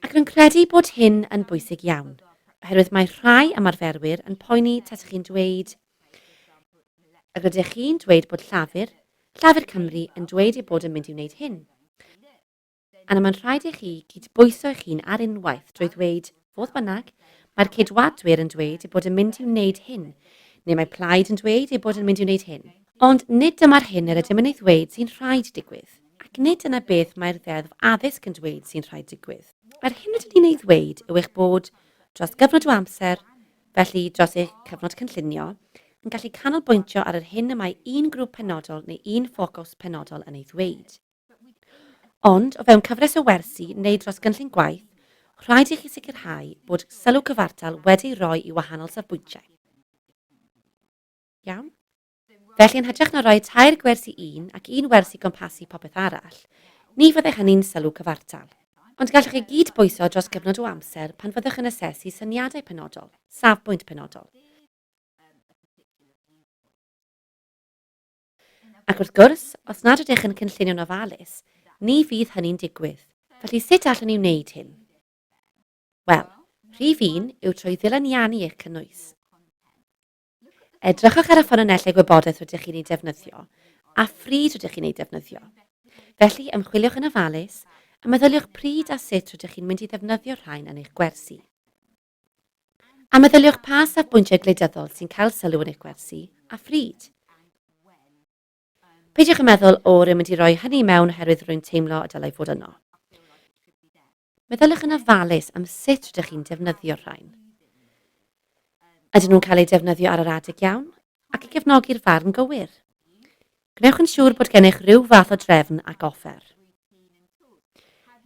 Ac rwy'n credu bod hyn yn bwysig iawn, oherwydd mae rhai ymarferwyr yn poeni tasach chi'n dweud, ac rydych chi'n dweud bod Llafur Cymru yn dweud ei bod yn mynd i wneud hyn. A mae'n rhaid i chi gydbwyso eich hun ar unwaith drwy ddweud, fodd bynnag, mae'r ceidwadwyr yn dweud ei bod yn mynd i wneud hyn, neu mae plaid yn dweud ei bod yn mynd i wneud hyn. Ond nid dyma'r hyn yr ydym yn ei ddweud sy'n rhaid digwydd, ac nid yna beth mae'r ddeddf addysg yn dweud sy'n rhaid digwydd. Mae'r hyn ydym ni'n ei ddweud yw eich bod dros gyfnod o amser, felly dros eich cyfnod cynllunio, yn gallu canolbwyntio ar yr hyn y mae un grŵp penodol neu un ffocws penodol yn ei ddweud. Ond, o fewn cyfres o wersi neu dros gynllun gwaith, rhaid i chi sicrhau bod sylw cyfartal wedi'i roi i wahanol safbwyntiau. Iawn? Felly yn hytrach na roi tair gwersi un ac un wersi gompasu popeth arall, ni fyddai hynny'n sylw cyfartal. Ond gallwch chi gyd bwyso dros gyfnod o amser pan fyddwch yn asesu syniadau penodol, safbwynt penodol. Ac wrth gwrs, os nad ydych yn cynllunio'n ofalus, ni fydd hynny'n digwydd. Felly sut allwn ni wneud hyn? Wel, rhif 1 yw trwy ddilaniannu eich cynnwys. Edrychwch ar y ffynonellau gwybodaeth rydych chi'n ei defnyddio, a phryd rydych chi'n ei defnyddio. Felly ymchwiliwch yn ofalus, a meddyliwch pryd a sut rydych chi'n mynd i ddefnyddio rhain yn eich gwersi. A meddyliwch pa safbwyntiau gwleidyddol sy'n cael sylw yn eich gwersi, a phryd. Peidiwch yn meddwl o rydym wedi rhoi hynny mewn oherwydd rwy'n teimlo y dylai fod yno. Meddylwch yn ofalus am sut rydych chi'n defnyddio'r rhain. Ydyn nhw'n cael eu defnyddio ar yr adeg iawn ac i gefnogi'r farn gywir? Gnewch yn siŵr bod gennych rhyw fath o drefn ac offer.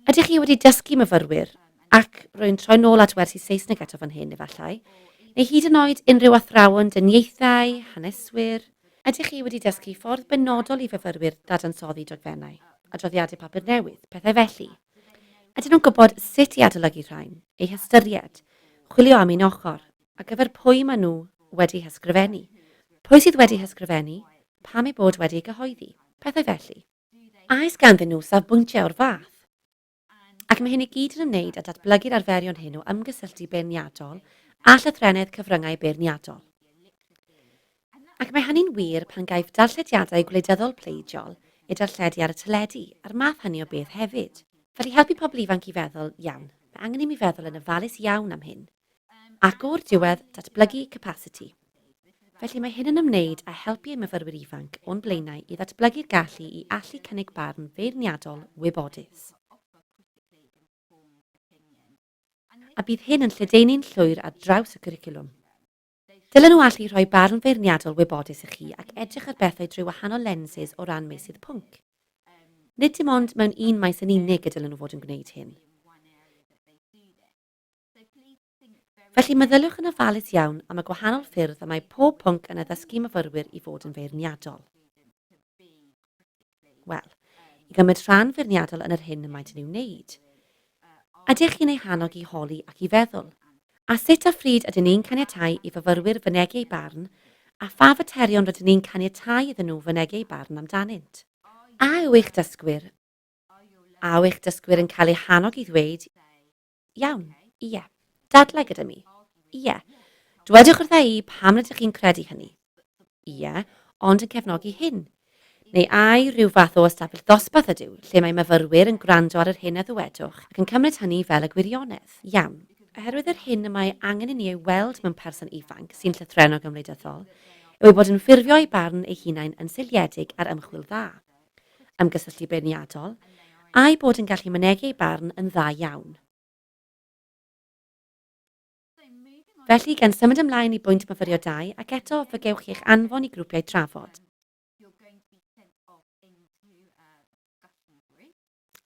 Ydych chi wedi dysgu myfyrwyr ac rwy'n troi nôl at wersi Saesneg eto fan hyn efallai, neu hyd yn oed unrhyw athrawon diniaethau, haneswyr? Ydych chi wedi dysgu ffordd benodol i fyfyrwyr dadansoddi dogfennau, adroddiadau papur newydd, pethau felly? Ydyn nhw'n gwybod sut i adolygu rhain, eu hystyried, chwilio am un ochr, a gyfer pwy maen nhw wedi hysgrifennu? Pwy sydd wedi hysgrifennu? Pam ei bod wedi gyhoeddi? Pethau felly. A oes ganddyn nhw safbwyntiau o'r fath? Ac mae hyn i gyd yn ymwneud â datblygu'r arferion hyn o ymgysylltu beirniadol a llythrennedd cyfryngau beirniadol. Ac mae hynny'n wir pan gaif darllediadau gwleidyddol pleidiol eu darlledu ar y teledu a'r math hynny o beth hefyd. Fel i helpu pobl ifanc i feddwl, iawn, mae angen i mi feddwl yn ofalus iawn am hyn. Ac o'r diwedd, datblygu capacity. Felly mae hyn yn ymwneud â helpu y myfyrwyr ifanc o'n blaenau i ddatblygu'r gallu i allu cynnig barn feirniadol wybodus. A bydd hyn yn lledaenu'n llwyr ar draws y cwricwlwm. Dylen nhw allu rhoi barn feirniadol wybodus i chi ac edrych ar bethau drwy wahanol lensys o ran meysydd pwnc. Nid dim ond mewn un maes yn unig y dylen nhw fod yn gwneud hyn. Felly meddylwch yn ofalus iawn am y gwahanol ffyrdd y mae pob pwnc yn addysgu myfyrwyr i fod yn feirniadol. Wel, i gymryd rhan feirniadol yn yr hyn y maent yn ei wneud. Ydych chi'n ei hannog i holi ac i feddwl? A sut a phryd ydyn ni'n caniatáu i fyfyrwyr fynegu eu barn, a pha faterion rydyn ni'n caniatáu iddyn nhw fynegu eu barn amdanynt? A yw eich dysgwyr yn cael eu hannog i ddweud, iawn, ie, dadlau gyda mi, ie, dwedwch wrtha i pam rydych chi'n credu hynny, ie, ond yn cefnogi hyn. Neu ai rhyw fath o ystafell ddosbarth ydyw, lle mae myfyrwyr yn gwrando ar yr hyn a ddywedwch ac yn cymryd hynny fel y gwirionedd. Iawn, oherwydd yr hyn y mae angen i ni ei weld mewn person ifanc sy'n llythrennog ymwleidyddol, yw ei bod yn ffurfio ei barn ei hunain yn seiliedig ar ymchwil dda, ymgysylltu beirniadol, a'i bod yn gallu mynegu ei barn yn dda iawn. Felly, gan symud ymlaen i bwynt myfyrio 2, ac eto fe gewch chi eich anfon i grwpiau trafod.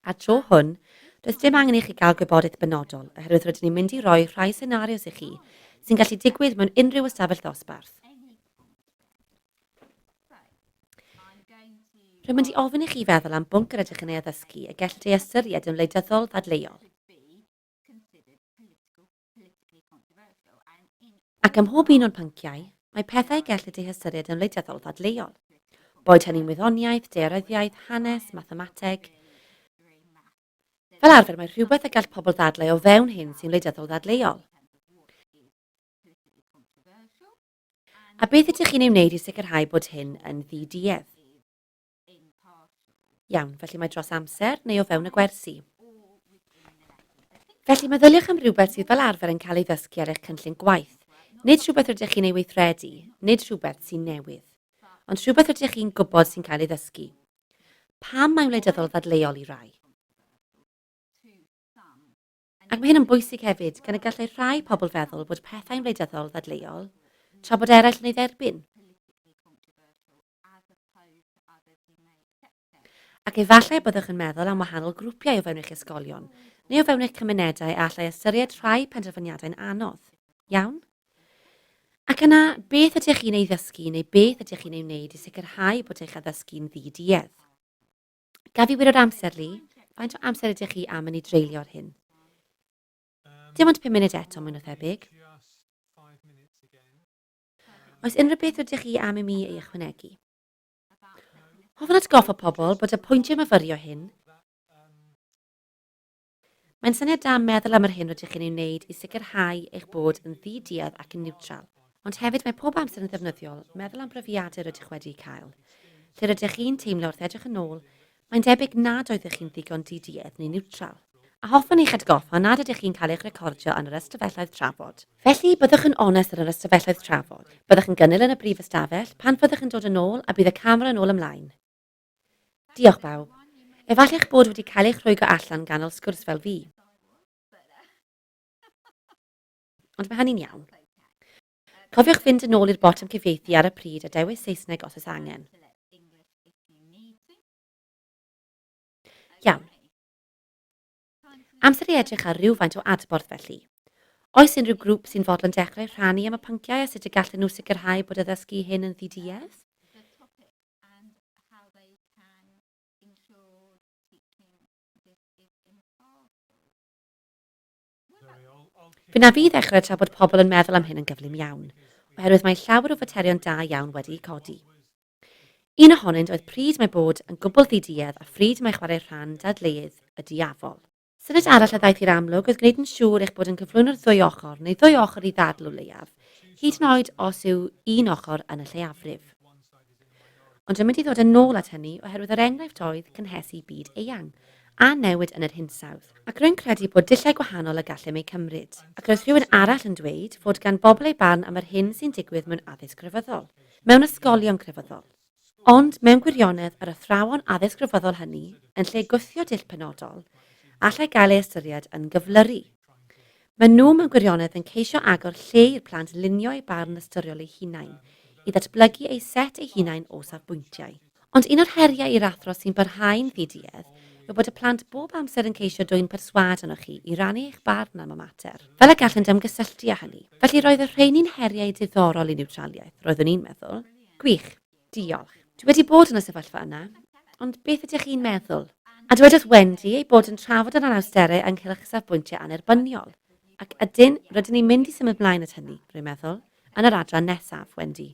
A tro hwn, does dim angen i chi gael gwybodaeth benodol, oherwydd rydyn ni'n mynd i roi rhai senarios i chi sy'n gallu digwydd mewn unrhyw ystafell ddosbarth. Rwy'n mynd i ofyn i chi feddwl am bwnc yr ydych yn ei addysgu y gellid ei ystyried yn wleidyddol ddadleuol. Ac ym mhob un o'n pynciau, mae pethau gellid ei hystyried yn wleidyddol ddadleuol. Boed hynny'n wyddoniaeth, daearyddiaeth, hanes, mathemateg. Fel arfer mae rhywbeth y gall pobl ddadlau o fewn hyn sy'n wleidyddol ddadleuol. A beth ydych chi'n ei wneud i sicrhau bod hyn yn ddiduedd? Iawn, felly mae dros amser neu o fewn y gwersi. Felly meddyliwch am rhywbeth sydd fel arfer yn cael ei ddysgu ar eich cynllun gwaith. Nid rhywbeth rydych chi'n ei weithredu, nid rhywbeth sy'n newydd, ond rhywbeth rydych chi'n gwybod sy'n cael ei ddysgu. Pam mae'n wleidyddol ddadleuol i rai? Ac mae hyn yn bwysig hefyd, gan y gallai rhai pobl feddwl bod pethau'n wleidyddol ddadleuol, tra bod eraill yn ei dderbyn. Ac efallai byddwch yn meddwl am wahanol grwpiau o fewn eich ysgolion, neu o fewn eich cymunedau a allai ystyried rhai penderfyniadau'n anodd. Iawn? Ac yna, beth ydych chi'n ei ddysgu neu beth ydych chi'n ei wneud i sicrhau bod eich addysgu'n ddiduedd? Gaf i wiro'r amser li, faint o amser ydych chi am yn ei dreulio'r hyn? Dim ond 5 munud eto, mae'n o thebyg. Oes unrhyw beth ydych chi am i mi ei ychwanegu? Hoffwn atgoffa pobl bod y pwyntiau myfyrio hyn. Mae'n syniad da meddwl am yr hyn rydych chi'n ei wneud i sicrhau eich bod yn ddiduedd ac yn niwtral. Ond hefyd mae pob amser yn ddefnyddiol meddwl am brofiadau rydych wedi cael. Lle rydych chi'n teimlo wrth edrych yn ôl, mae'n debyg nad oeddech chi'n ddigon diduedd neu niwtral. A hoffwn eich atgoffa nad ydych chi'n cael eich recordio yn yr ystafelloedd trafod. Felly, byddwch yn onest yn yr ystafelloedd trafod. Byddwch yn gynnil yn y brif ystafell pan fyddwch yn dod yn ôl a bydd y camera yn ôl ymlaen. Diolch bawb. Efallai'ch bod wedi cael eich rhwygo allan ganol sgwrs fel fi. Ond mae hynny'n iawn. Cofiwch fynd yn ôl i'r botwm cyfieithu ar y pryd a dewis Saesneg os oes angen. Iawn. Amser i edrych ar rhywfaint o adborth felly. Oes unrhyw grŵp sy'n fodlon dechrau rhannu am y pynciau a sut y gallen nhw sicrhau bod y ddysgu hyn yn ddiduedd? Fe na fi ddechrau tra bod pobl yn meddwl am hyn yn gyflym iawn, oherwydd mae llawer o faterion da iawn wedi'u codi. Un ohonynt oedd pryd mae bod yn gwbl ddiduedd a phryd mae chwarae rhan dadleuedd y diafol. Syniad arall a ddaeth i'r amlwg oedd gwneud yn siŵr eich bod yn cyflwyno'r ddwy ochr neu ddwy ochr i ddadl o leiaf, hyd yn oed os yw un ochr yn y lleiafrif. Ond yn mynd i ddod yn ôl at hynny oherwydd yr enghraifft oedd cynhesu byd eang a newid yn yr hinsawdd, ac rwy'n credu bod dulliau gwahanol y gallem eu cymryd, ac roedd rhywun arall yn dweud fod gan bobl ei barn am yr hyn sy'n digwydd mewn addysg grefyddol, mewn ysgolion crefyddol. Ond mewn gwirionedd yr athrawon addysg grefyddol hynny, yn lle gwthio dull penodol, allai gael ei ystyried yn gyflyru. Mae nhw mewn gwirionedd yn ceisio agor lle i'r plant lunio eu barn ystyriol eu hunain, i ddatblygu ei set eu hunain o safbwyntiau. Ond un o'r heriau i'r athro sy'n barhau'n ddiduedd yw bod y plant bob amser yn ceisio dwyn perswad arnoch chi i rannu eich barn am y mater, fel y gallent ymgysylltu â hynny. Felly roedd y rheini'n heriau diddorol i niwtraliaeth, roeddwn i'n meddwl. Gwych, diolch. Dwi wedi bod yn y sefyllfa yna, ond beth ydych chi'n meddwl? A dywedodd Wendy ei bod yn trafod yn anawsterau ynghylch safbwyntiau anerbyniol. Ac ydyn, rydyn ni'n mynd i symud mlaen at hynny, rwy'n meddwl, yn yr adran nesaf, Wendy.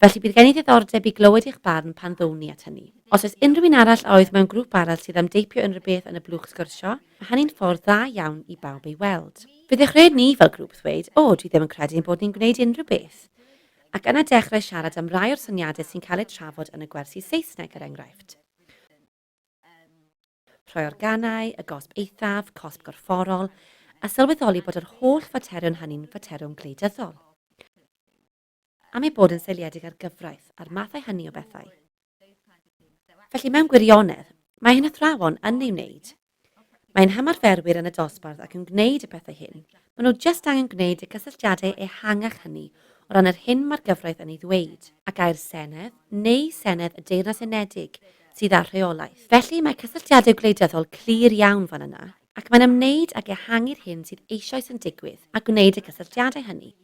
Felly bydd gen i ddiddordeb i glywed eich barn pan ddowni at hynny. Os oes unrhyw un arall oedd mewn grŵp arall sydd am deipio unrhyw beth yn y blwch sgwrsio, mae hynny'n ffordd dda iawn i bawb ei weld. Bydd eich rhaid ni fel grŵp ddweud, dwi ddim yn credu bod ni'n gwneud unrhyw beth. Ac yna dechrau siarad am rai o'r syniadau sy'n cael eu trafod yn y gwersi Saesneg er enghraifft. Rhoi organau, y gosb eithaf, cosb gorfforol, a sylweddoli bod yr holl faterion hynny'n faterion gwleidyddol. Am ei bod yn seiliedig ar gyfraith a'r mathau hynny o bethau. Felly mewn gwirionedd, mae hyn athrawon yn ei wneud. Mae'n ymarferwyr yn y dosbarth ac yn gwneud y pethau hyn. Maen nhw jyst angen gwneud y cysylltiadau ehangach hynny o ran yr hyn mae'r gyfraith yn ei ddweud, ac ai'r senedd neu senedd y Deyrnas Unedig sydd â'r rheolaeth. Felly mae cysylltiadau gwleidyddol clir iawn fan yna, ac mae'n ymwneud ag ehangu'r hyn sydd eisoes yn digwydd a gwneud y cysylltiadau hynny.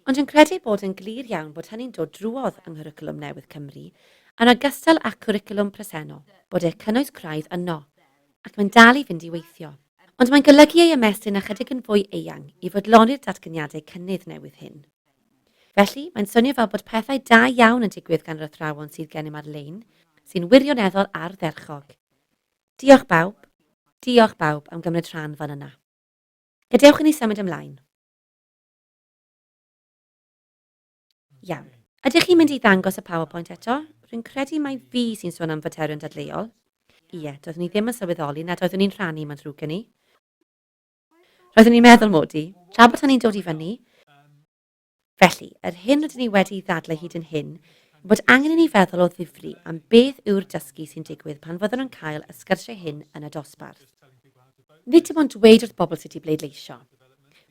Ond yn credu bod yn glir iawn bod hynny'n dod drwodd yng nghwricwlwm newydd Cymru yn ogystal â cwricwlwm presennol, bod eich cynnwys craidd yno, ac mae'n dal i fynd i weithio. Ond mae'n golygu ei ymestyn ychydig yn fwy eang i fodloni'r datganiadau cynnydd newydd hyn. Felly, mae'n swnio fel bod pethau da iawn yn digwydd gan yr athrawon sydd gennym ar-lein, sy'n wirioneddol ardderchog. Diolch bawb am gymryd rhan fan yna. Gadewch i ni symud ymlaen. Iawn. Ydych chi'n mynd i ddangos y PowerPoint eto? Rwy'n credu mai fi sy'n sôn am faterion dadleuol. Ie, doeddwn ni ddim yn sylweddoli nad oeddwn ni'n rhannu ma'n drwg gen i. Roeddwn ni'n meddwl mod i, tra bod hynny'n dod i fyny. Felly, yr hyn rydyn ni wedi ddadlau hyd yn hyn, bod angen i ni feddwl o ddifri am beth yw'r dysgu sy'n digwydd pan fyddwn nhw'n cael y sgyrsiau hyn yn y dosbarth. Nid dim ond dweud wrth bobl sut i bleidleisio.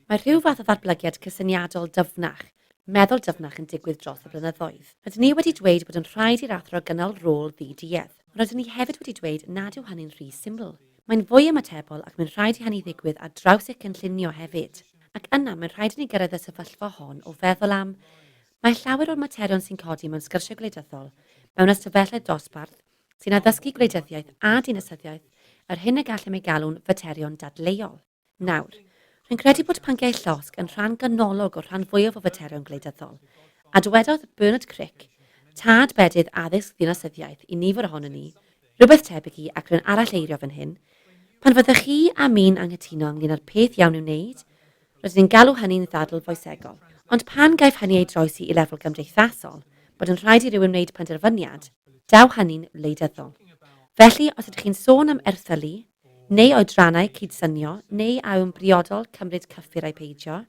Mae rhyw fath o ddatblygiad cysyniadol dyfnach, meddwl dyfnach yn digwydd dros y blynyddoedd. Rydyn ni wedi dweud bod yn rhaid i'r athro gynnal rôl ddiduedd. Rydyn ni hefyd wedi dweud nad yw hynny'n rhy syml. Mae'n fwy ymatebol ac mae'n rhaid i hynny ddigwydd ar draws eich cynllunio hefyd. Ac yna mae'n rhaid i ni gyrraedd y sefyllfa hon o feddwl am mae llawer o'r materion sy'n codi mewn sgyrsiau gwleidyddol mewn ystafellau dosbarth sy'n addysgu gwleidyddiaeth a dinasyddiaeth yr hyn y gallem ei galw'n faterion dadleuol. Nawr, rwy'n credu bod pynciau llosg yn rhan ganolog o rhan fwyaf o faterion gwleidyddol, a dywedodd Bernard Crick, tad bedydd addysg dinasyddiaeth i nifer ohonyn ni, rhywbeth tebyg i ac rwy'n arall eirio fan hyn, pan fyddech chi a mi'n anghytuno ynglyn â'r peth iawn i'w wneud, rydyn ni'n galw hynny'n ddadl foesegol. Ond pan gaif hynny ei droesi i lefel gymdeithasol, bod yn rhaid i rywun wneud penderfyniad, daw hynny'n wleidyddol. Felly, os ydych chi'n sôn am erthylu, neu oedrannau cydsynio, neu awm briodol cymryd cyffur a'i peidio,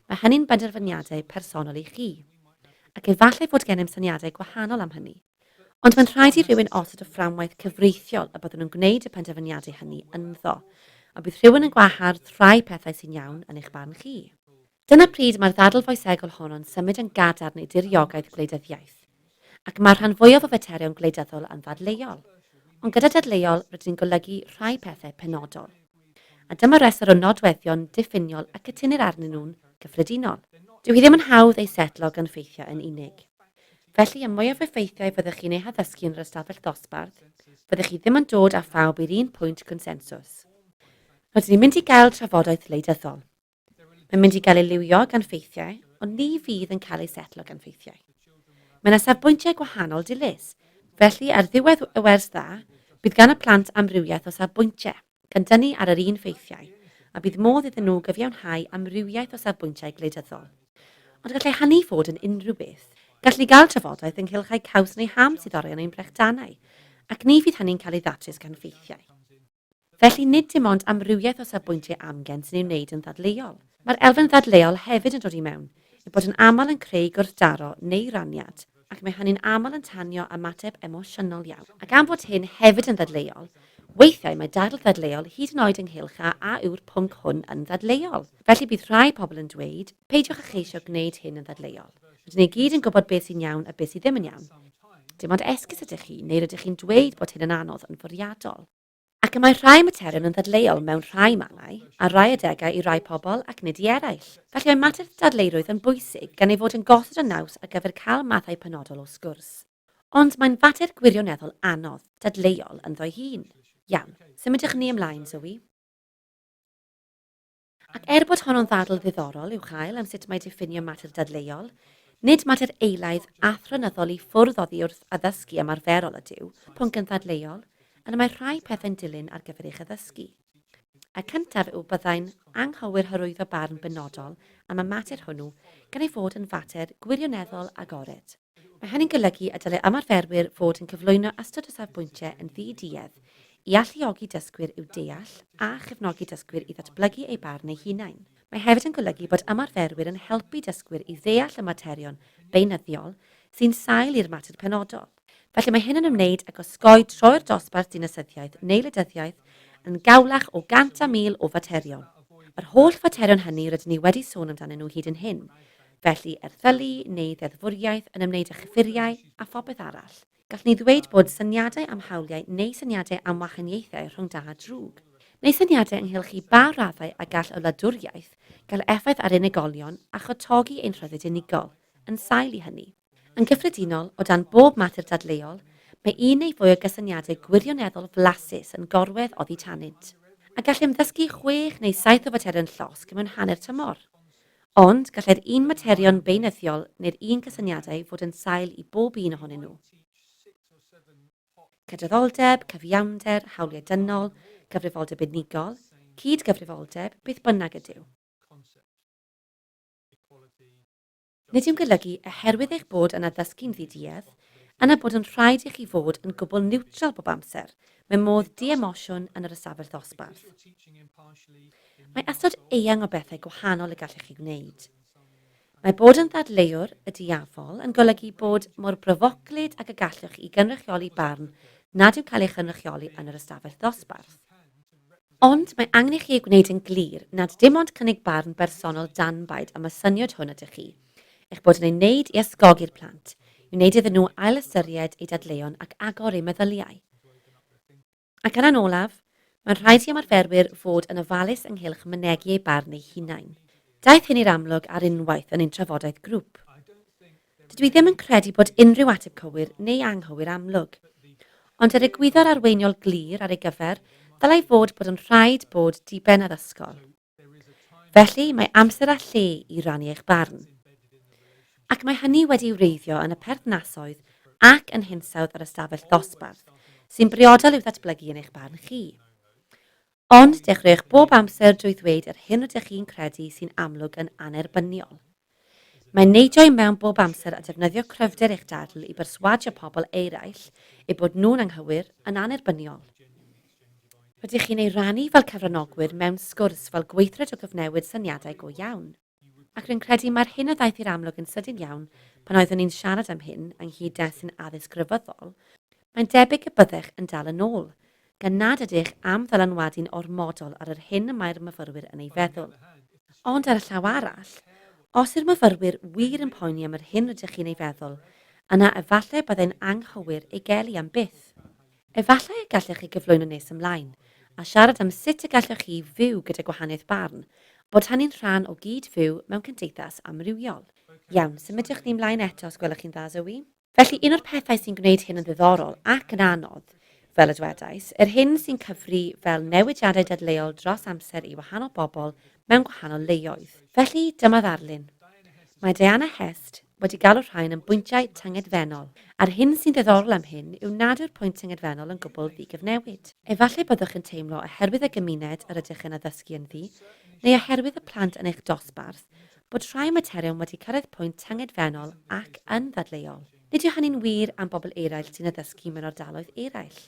mae hynny'n benderfyniadau personol i chi. Ac efallai fod gennym syniadau gwahanol am hynny. Ond mae'n rhaid i rhywun osod y fframwaith cyfreithiol y byddwn nhw'n gwneud y penderfyniadau hynny ynddo, a bydd rhywun yn gwahardd rhai pethau sy'n iawn yn eich barn chi. Dyna pryd mae'r ddadl foesegol honno'n symud yn gadarn i diriogaeth gwleidyddiaeth, ac mae'r rhan fwyaf o faterion gwleidyddol yn ddadleuol. Ond gyda dadleuol rydyn ni'n golygu rhai pethau penodol. A dyma restr o nodweddion diffiniol ac cytunir arnyn nhw'n gyffredinol. Dyw hi ddim yn hawdd ei setlo gan ffeithiau yn unig. Felly, y mwyaf o effeithiau fyddwch chi'n ei haddysgu yn yr ystafell ddosbarth, fyddwch chi ddim yn dod â phawb i'r un pwynt consensws. Rydyn ni'n mynd i gael trafodaeth wleidyddol. Mae'n mynd i gael ei liwio gan ffeithiau, ond ni fydd yn cael ei setlo gan ffeithiau. Mae yna safbwyntiau gwahanol dilys, felly ar ddiwedd y wers dda, bydd gan y plant amrywiaeth o safbwyntiau, gan dynnu ar yr un ffeithiau, a bydd modd iddyn nhw gyfiawnhau amrywiaeth o safbwyntiau gwleidyddol. Ond gallai hynny fod yn unrhyw beth. Gallai gael trafodaeth ynghylch eu caws neu ham sydd oriau ein brechdanau, ac ni fydd hynny'n cael ei ddatrys gan ffeithiau. Felly nid dim ond amrywiaeth o safbwyntiau amgen sy'n ei wneud yn ddadleuol. Mae'r elfen ddadleuol hefyd yn dod i mewn, eu bod yn aml yn creu gwrthdaro neu raniad, ac mae hynny'n aml yn tanio ymateb emosiynol iawn. Ac am fod hyn hefyd yn ddadleuol, weithiau mae dadl ddadleuol hyd yn oed ynghylch a yw'r pwnc hwn yn ddadleuol. Felly bydd rhai pobl yn dweud, peidiwch â cheisio gwneud hyn yn ddadleuol. Rydyn ni gyd yn gwybod beth sy'n iawn a beth sydd ddim yn iawn. Dim ond esgus ydych chi, neu rydych chi'n dweud bod hyn yn anodd yn fwriadol. Ac y mae rhai materion yn ddadleuol mewn rhai mannau, a rhai adegau i rai pobl ac nid i eraill. Felly mae mater dadleirwydd yn bwysig gan ei fod yn gosod y naws ar gyfer cael mathau penodol o sgwrs. Ond mae'n fater gwirioneddol anodd, dadleuol yn ddoi hun. Iawn, symudwch ni ymlaen, Zoe. Ac bod hon yn ddadl ddiddorol i'w chael am sut mae diffinio mater dadleuol, nid mater eilaidd athronyddol i ffwrdd oddi wrth addysgu ymarferol ydyw, pwnc yn ddadleuol, yna mae rhai pethau'n dilyn ar gyfer eich addysgu. Y cyntaf yw byddai'n anghywir hyrwyddo barn benodol am y mater hwnnw gan ei fod yn fater gwirioneddol agored. Mae hynny'n golygu y dylai ymarferwyr fod yn cyflwyno ystod o safbwyntiau yn ddiduedd i alluogi dysgwyr i'w deall a chefnogi dysgwyr i ddatblygu eu barn eu hunain. Mae hefyd yn golygu bod ymarferwyr yn helpu dysgwyr i ddeall y materion beunyddiol sy'n sail i'r mater penodol. Felly mae hyn yn ymwneud ag osgoi troi'r dosbarth dinasyddiaeth neu wleidyddiaeth yn gawlach o 100,000 o faterion. Yr holl faterion hynny rydyn ni wedi sôn amdanyn nhw hyd yn hyn, felly erthylu neu ddeddfwriaeth yn ymwneud â chyffuriau a phobeth arall. Gall ni ddweud bod syniadau am hawliau neu syniadau am wahaniaethau rhwng da a drwg, neu syniadau ynghylch i ba raddau a gall y wladwriaeth gael effaith ar unigolion a chotogi ein rhyddid unigol, yn sail i hynny. Yn gyffredinol, o dan bob mater dadleuol, mae un neu fwy o gysyniadau gwirioneddol flasus yn gorwedd oddi tanynt. A gallem ddysgu 6 neu 7 o faterion llosg mewn hanner tymor. Ond gallai'r un materion beunyddiol neu'r un gysyniadau fod yn sail i bob un ohonyn nhw. Cydraddoldeb, cyfiawnder, hawliau dynol, gyfrifoldeb unigol, cydgyfrifoldeb, beth bynnag ydyw. Nid yw'n golygu oherwydd eich bod yn addysgu'n ddiduedd, yna bod yn rhaid i chi fod yn gwbl niwtral bob amser, mewn modd di-emosiwn yn yr ystafell ddosbarth. Mae ystod eang o bethau gwahanol y gallech chi wneud. Mae bod yn ddadleuwr y diafol yn golygu bod mor bryfoclyd ac y gallwch i gynrychioli barn nad yw'n cael ei chynrychioli yn yr ystafell ddosbarth. Ond mae angen i chi ei gwneud yn glir nad dim ond cynnig barn bersonol danbaid am y syniad hwn ydych chi, eich bod yn ei wneud i ysgogi'r plant, i wneud iddyn nhw ailystyried eu dadleuon ac agor eu meddyliau. Ac yna'n olaf, mae'n rhaid i ymarferwyr fod yn ofalus ynghylch mynegu eu barn eu hunain. Daeth hyn i'r amlwg ar unwaith yn ein trafodaeth grŵp. Dydw i ddim yn credu bod unrhyw ateb cywir neu anghywir amlwg, ond yr egwyddor arweiniol glir ar ei gyfer ddylai fod yn rhaid bod diben addysgol. Felly mae amser a lle i rannu eich barn. Ac mae hynny wedi'i wreiddio yn y perthnasoedd ac yn hinsawdd ar ystafell ddosbarth, sy'n briodol i'w ddatblygu yn eich barn chi. Ond dechreuwch bob amser drwy ddweud yr hyn ydych chi'n credu sy'n amlwg yn anerbyniol. Mae'n neidio i mewn bob amser a defnyddio cryfder eich dadl i berswadio pobl eraill eu bod nhw'n anghywir yn anerbyniol. Rydych chi'n ei rannu fel cyfranogwyr mewn sgwrs fel gweithred o gyfnewid syniadau go iawn. Ac rwy'n credu mae'r hyn a ddaeth i'r amlwg yn sydyn iawn pan oeddwn ni'n siarad am hyn ynghyd destun addysg grefyddol, mae'n debyg y byddech yn dal yn ôl, gan nad ydych am ddylanwadu'n ormodol ar yr hyn y mae'r myfyrwyr yn ei feddwl. Ond ar y llaw arall, os yw'r myfyrwyr wir yn poeni am yr hyn rydych chi'n ei feddwl, yna efallai byddai'n anghywir ei gelu am byth. Efallai y gallech chi gyflwyno nes ymlaen, a siarad am sut y gallwch chi fyw gyda gwahaniaeth barn, bod hynny'n rhan o gyd fyw mewn cymdeithas amrywiol. Iawn, symudwch ni ymlaen eto os gwelwch chi'n dda, Zoe. Felly un o'r pethau sy'n gwneud hyn yn ddiddorol ac yn anodd, fel y dwedais, yr hyn sy'n cyfri fel newidiadau dadleuol dros amser i wahanol bobl mewn gwahanol leoedd. Felly dyma ddarlun. Mae Diana Hest wedi galw rhain yn bwyntiau tyngedfennol, a'r hyn sy'n ddiddorol am hyn yw nad yw'r pwynt tyngedfennol yn gwbl ddigyfnewid. Efallai byddwch yn teimlo oherwydd y gymuned yr ydych yn addysgu ynddi, neu oherwydd y plant yn eich dosbarth, bod rhai materion wedi cyrraedd pwynt tyngedfennol ac yn ddadleuol. Nid yw hynny'n wir am bobl eraill sy'n addysgu mewn ardaloedd eraill.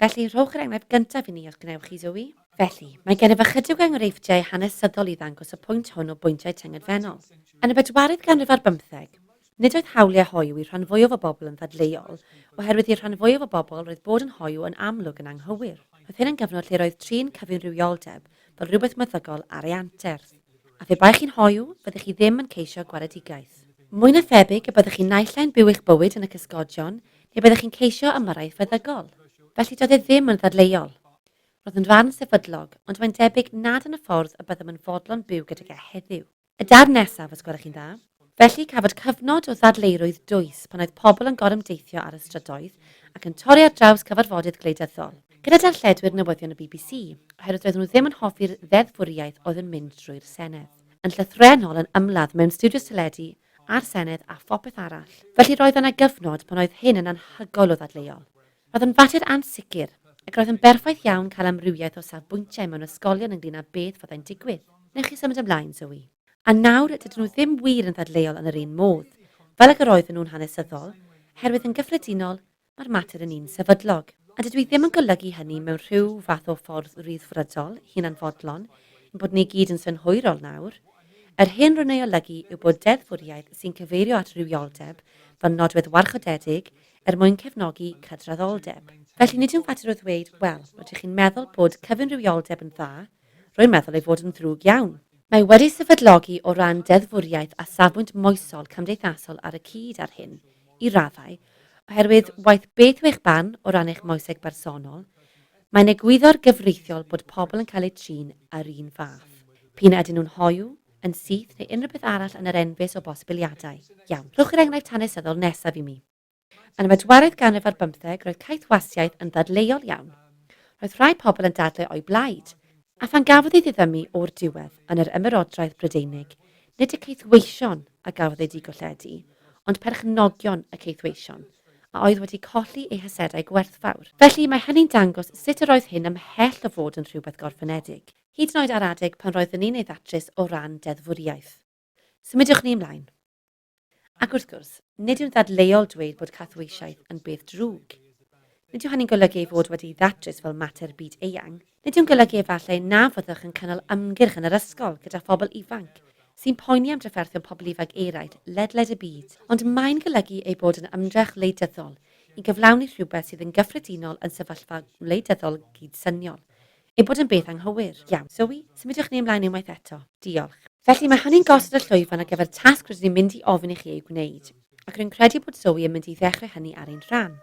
Felly rhowch yr enghraifft gyntaf i ni os gwnewch chi, Zoe. Felly, mae gennyf ychydig o enghreifftiau hanesyddol i ddangos y pwynt hwn o bwyntiau tyngedfennol. Yn y bedwaredd ganrif ar 15, nid oedd hawliau hoyw i rhan fwyaf o bobl yn ddadleuol, oherwydd i'r rhan fwyaf o bobl roedd bod yn hoyw yn amlwg yn anghywir. Roedd hyn yn gyfnod lle roedd trin cyfunrywioldeb fel rhywbeth meddygol ar ei anterth. A phe bai chi'n hoyw, byddech chi ddim yn ceisio gwaredigaeth. Mwy na thebyg y byddech chi'n naillau'n byw eich bywyd yn y cysgodion, neu byddech chi'n ceisio ymyrraeth feddygol. Felly doedd e ddim yn ddadleuol. Roedd yn farn sefydlog, ond mae'n debyg nad yn y ffordd y byddem yn fodlon byw gydag e heddiw. Y darn nesaf, os gwelwch chi'n dda. Felly cafod cyfnod o ddadleirwydd dwys pan oedd pobl yn gorymdeithio ar y strydoedd ac yn torri ar draws cyfarfodydd gwleidyddol. Gyda darlledwyr newyddion y BBC, oherwydd roedden nhw ddim yn hoffi'r ddeddfwriaeth oedd yn mynd drwy'r Senedd. Yn llythrenol yn ymladd mewn studios teledu a'r Senedd a phopeth arall. Felly roedd yna gyfnod pan oedd hyn yn anhygol o ddadleuol. Roedd yn fater ansicr, ac roedd yn berffaith iawn cael amrywiaeth o safbwyntiau mewn ysgolion ynglŷn â beth fyddai'n digwydd. Newch chi symud ymlaen, Zoe. A nawr dydyn nhw ddim wir yn ddadleuol yn yr un modd, fel ac yr oedden nhw'n hanesyddol, herwydd yn gyffredinol mae'r mater yn un sefydlog. A dydw i ddim yn golygu hynny mewn rhyw fath o ffordd ryddfrydol, hunanfodlon, yn bod ni gyd yn synhwyrol nawr. Yr hyn rwy'n ei olygu yw bod deddfwriaeth sy'n cyfeirio at rywioldeb fel nodwedd warchodedig mwyn cefnogi cydraddoldeb. Felly nid yw'n fater o ddweud, wel, rydych chi'n meddwl bod cyfunrywioldeb yn dda, rwy'n meddwl ei fod yn ddrwg iawn. Mae wedi sefydlogi o ran deddfwriaeth a safbwynt moesol cymdeithasol ar y cyd ar hyn, i raddau, oherwydd waith beth yw eich barn o ran eich moeseg bersonol, mae'n egwyddor gyfreithiol bod pobl yn cael eu trin ar un fath. P'un ydyn nhw'n hoyw, yn syth neu unrhyw beth arall yn yr enfys o bosibiliadau. Iawn, rhowch yr enghraifft hanesyddol nesaf i mi. Yn y bedwaredd ganrif ar 15 roedd caethwasiaeth yn ddadleuol iawn. Roedd rhai pobl yn dadlau o'i blaid, a phan gafodd ei ddiddymu o'r diwedd yn yr ymerodraeth Brydeinig, nid y ceithweision a gafodd ei digolledu, ond perchnogion y ceithweision, a oedd wedi colli eu hysedau gwerthfawr. Felly mae hynny'n dangos sut yr oedd hyn ymhell o fod yn rhywbeth gorffenedig, hyd yn oed ar adeg pan roeddwn ni'n ei ddatrys o ran deddfwriaeth. Symudwch ni ymlaen. Ac wrth gwrs, nid yw'n ddadleuol dweud bod cathweisiaeth yn beth drwg. Nid yw hynny'n golygu ei fod wedi ddatrys fel mater byd eang. Nid yw'n golygu efallai na fyddwch yn cynnal ymgyrch yn yr ysgol gyda phobl ifanc, sy'n poeni am drafferthio pobl ifanc eraill ledled y byd, ond mae'n golygu ei bod yn ymdrech wleidyddol i gyflawni rhywbeth sydd yn gyffredinol yn sefyllfa wleidyddol gydsyniol, ei bod yn beth anghywir. Iawn, Zoe, symudwch ni ymlaen unwaith eto. Diolch. Felly mae hynny'n gosod y llwyfan ar gyfer tasg rydyn ni'n mynd i ofyn i chi ei gwneud, ac rwy'n credu bod Zoe yn mynd i ddechrau hynny ar ein rhan.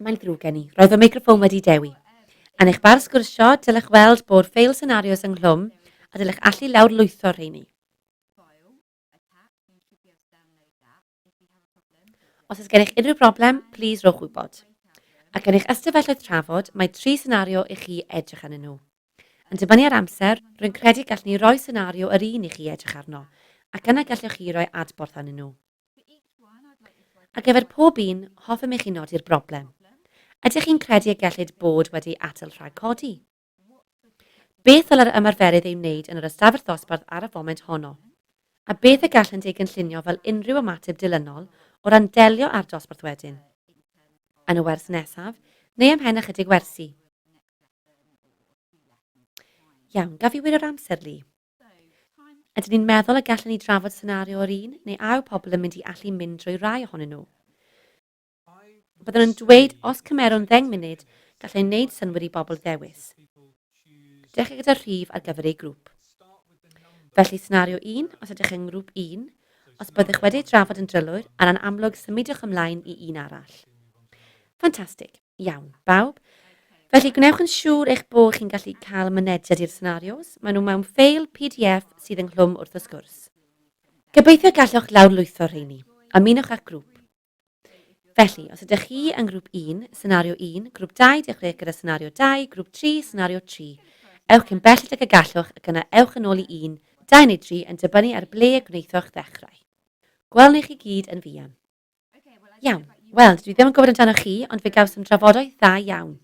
Mae'n ddrwg gen i. Roedd y meicroffon wedi dewi. Yn eich bar sgwrsio, dylech weld bod ffeil senarios ynghlwm a dylech allu lawrlwytho rheini. Os oes gennych unrhyw broblem, plis rowch wybod. Ac yn eich ystafelloedd trafod, mae 3 senario i chi edrych arnyn nhw. Yn dibynnu ar amser, rwy'n credu gallwn ni roi senario yr un i chi edrych arno, ac yna gallwch chi roi adborth arnyn nhw. Ar gyfer pob un, hoffem i chi nodi'r broblem. Ydych chi'n credu y gellid bod wedi atal rhag codi? Beth ddylai'r ymarferydd ei wneud yn yr ystafell ddosbarth ar y foment honno? A beth y gallent ei gynllunio fel unrhyw ymateb dilynol o ran delio â'r dosbarth wedyn? yn y wers nesaf, neu ymhen ychydig wersi. Iawn, gaf i wir o'r amser, Lee. Ydyn ni'n meddwl y gallen ni drafod senario o'r un, neu a yw pobl yn mynd i allu mynd drwy rai ohonyn nhw? Byddwn yn dweud os cymeron 10 munud gallai wneud synwyr i bobl ddewis. Dechrau gyda rhif ar gyfer ei grŵp. Felly senario 1, os ydych yn grŵp 1, os byddwch wedi drafod yn drylwyr, a'n amlwg symudiwch ymlaen i un arall. Ffantastig. Iawn, bawb. Felly gwnewch yn siŵr eich bod chi'n gallu cael mynediad i'r senarios. Maen nhw mewn ffeil PDF sydd yn chlwm wrth y sgwrs. Gobeithio gallwch lawrlwytho rheini. Ymunwch â'ch grŵp. Felly, os ydych chi yn grŵp 1, senario 1, grŵp 2, dechrau gyda senario 2, grŵp 3, senario 3. Ewch yn bellach ag y gallwch ac yna ewch yn ôl i 1, 2 neu 3 yn dibynnu ar ble y gwneithoch ddechrau. Gwelwn chi gyd yn fuan. Iawn, wel, dwi ddim yn gwybod amdanoch chi, ond fe gawsom drafodaeth dda iawn.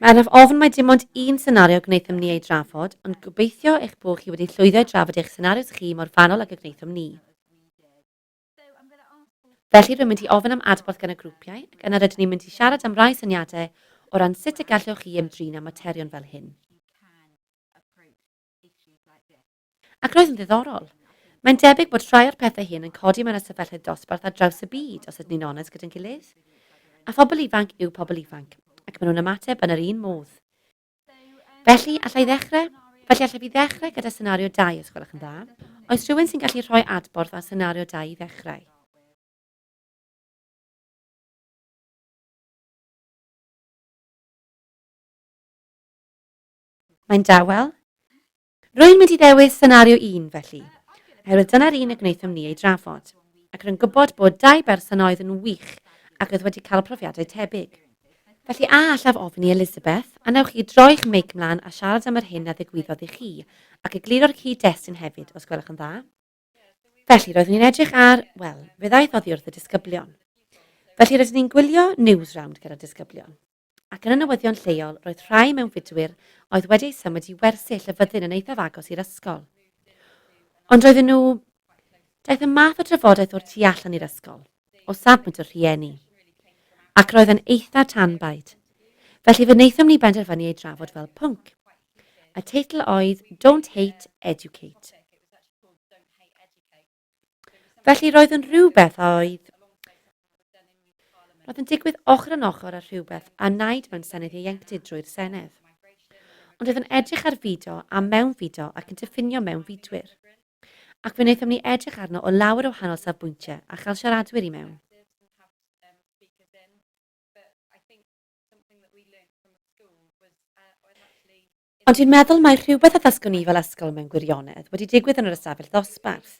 Mae'n ofn mai dim ond un senario gwneithom ni ei drafod, ond gobeithio eich bod chi wedi llwyddo i drafod eich senarios chi mor fanwl ag y gwneithom ni. Felly rwy'n mynd i ofyn am adborth gan y grwpiau, ac yna rydyn ni'n mynd i siarad am rai syniadau o ran sut y gallwch chi ymdrin am materion fel hyn. Ac roedd yn ddiddorol. Mae'n debyg bod rhai o'r pethau hyn yn codi mewn y sefyllfa dosbarth ar draws y byd, os ydyn ni'n onest gyda'n gilydd. A phobl ifanc yw pobl ifanc, ac maen nhw'n ymateb yn yr un modd. Felly, allai fi ddechrau gyda senario 2, os gwelwch yn dda. Oes rhywun sy'n gallu rhoi adborth ar senario 2 i ddechrau? Mae'n dawel. Rwy'n mynd i ddewis senario 1 felly, oherwydd dyna'r un y gwneithom ni ei drafod, ac rwy'n gwybod bod 2 berson oedd yn wych ac oedd wedi cael profiadau tebyg. Felly allaf ofyn i Elizabeth, a newch chi droi'ch meic mlaen a siarad am yr hyn a ddigwyddodd i chi, ac egluro'r cyd-destun hefyd, os gwelwch yn dda. Felly roeddwn ni'n edrych ar, wel, fe ddaeth oddi wrth y disgyblion. Felly roeddwn ni'n gwylio news round gyda'r disgyblion. Ac yn y newyddion lleol, roedd rhai mewn fidwyr oedd wedi symud i wersyll y fyddin yn eithaf agos i'r ysgol. Ond roedden nhw, daeth y math o drafodaeth o'r tu allan i'r ysgol, o safbwynt o'r rhieni. Ac roedd yn eitha tanbaid. Felly fe wnaethom ni benderfynu ei drafod fel pwnc. Y teitl oedd Don't Hate, Educate. Felly roedd yn rhywbeth oedd... Roedd yn digwydd ochr yn ochr ar rhywbeth a wnaed mewn Senedd Ieuenctid drwy'r Senedd. Ond roedd yn edrych ar fideo a mewn fideo ac yn diffinio mewn fidwyr. Ac fe wnaethom ni edrych arno o lawer o wahanol safbwyntiau a chael siaradwyr i mewn. Ond dwi'n meddwl mae rhywbeth a ddysgon ni fel ysgol mewn gwirionedd wedi digwydd yn yr ystafell ddosbarth.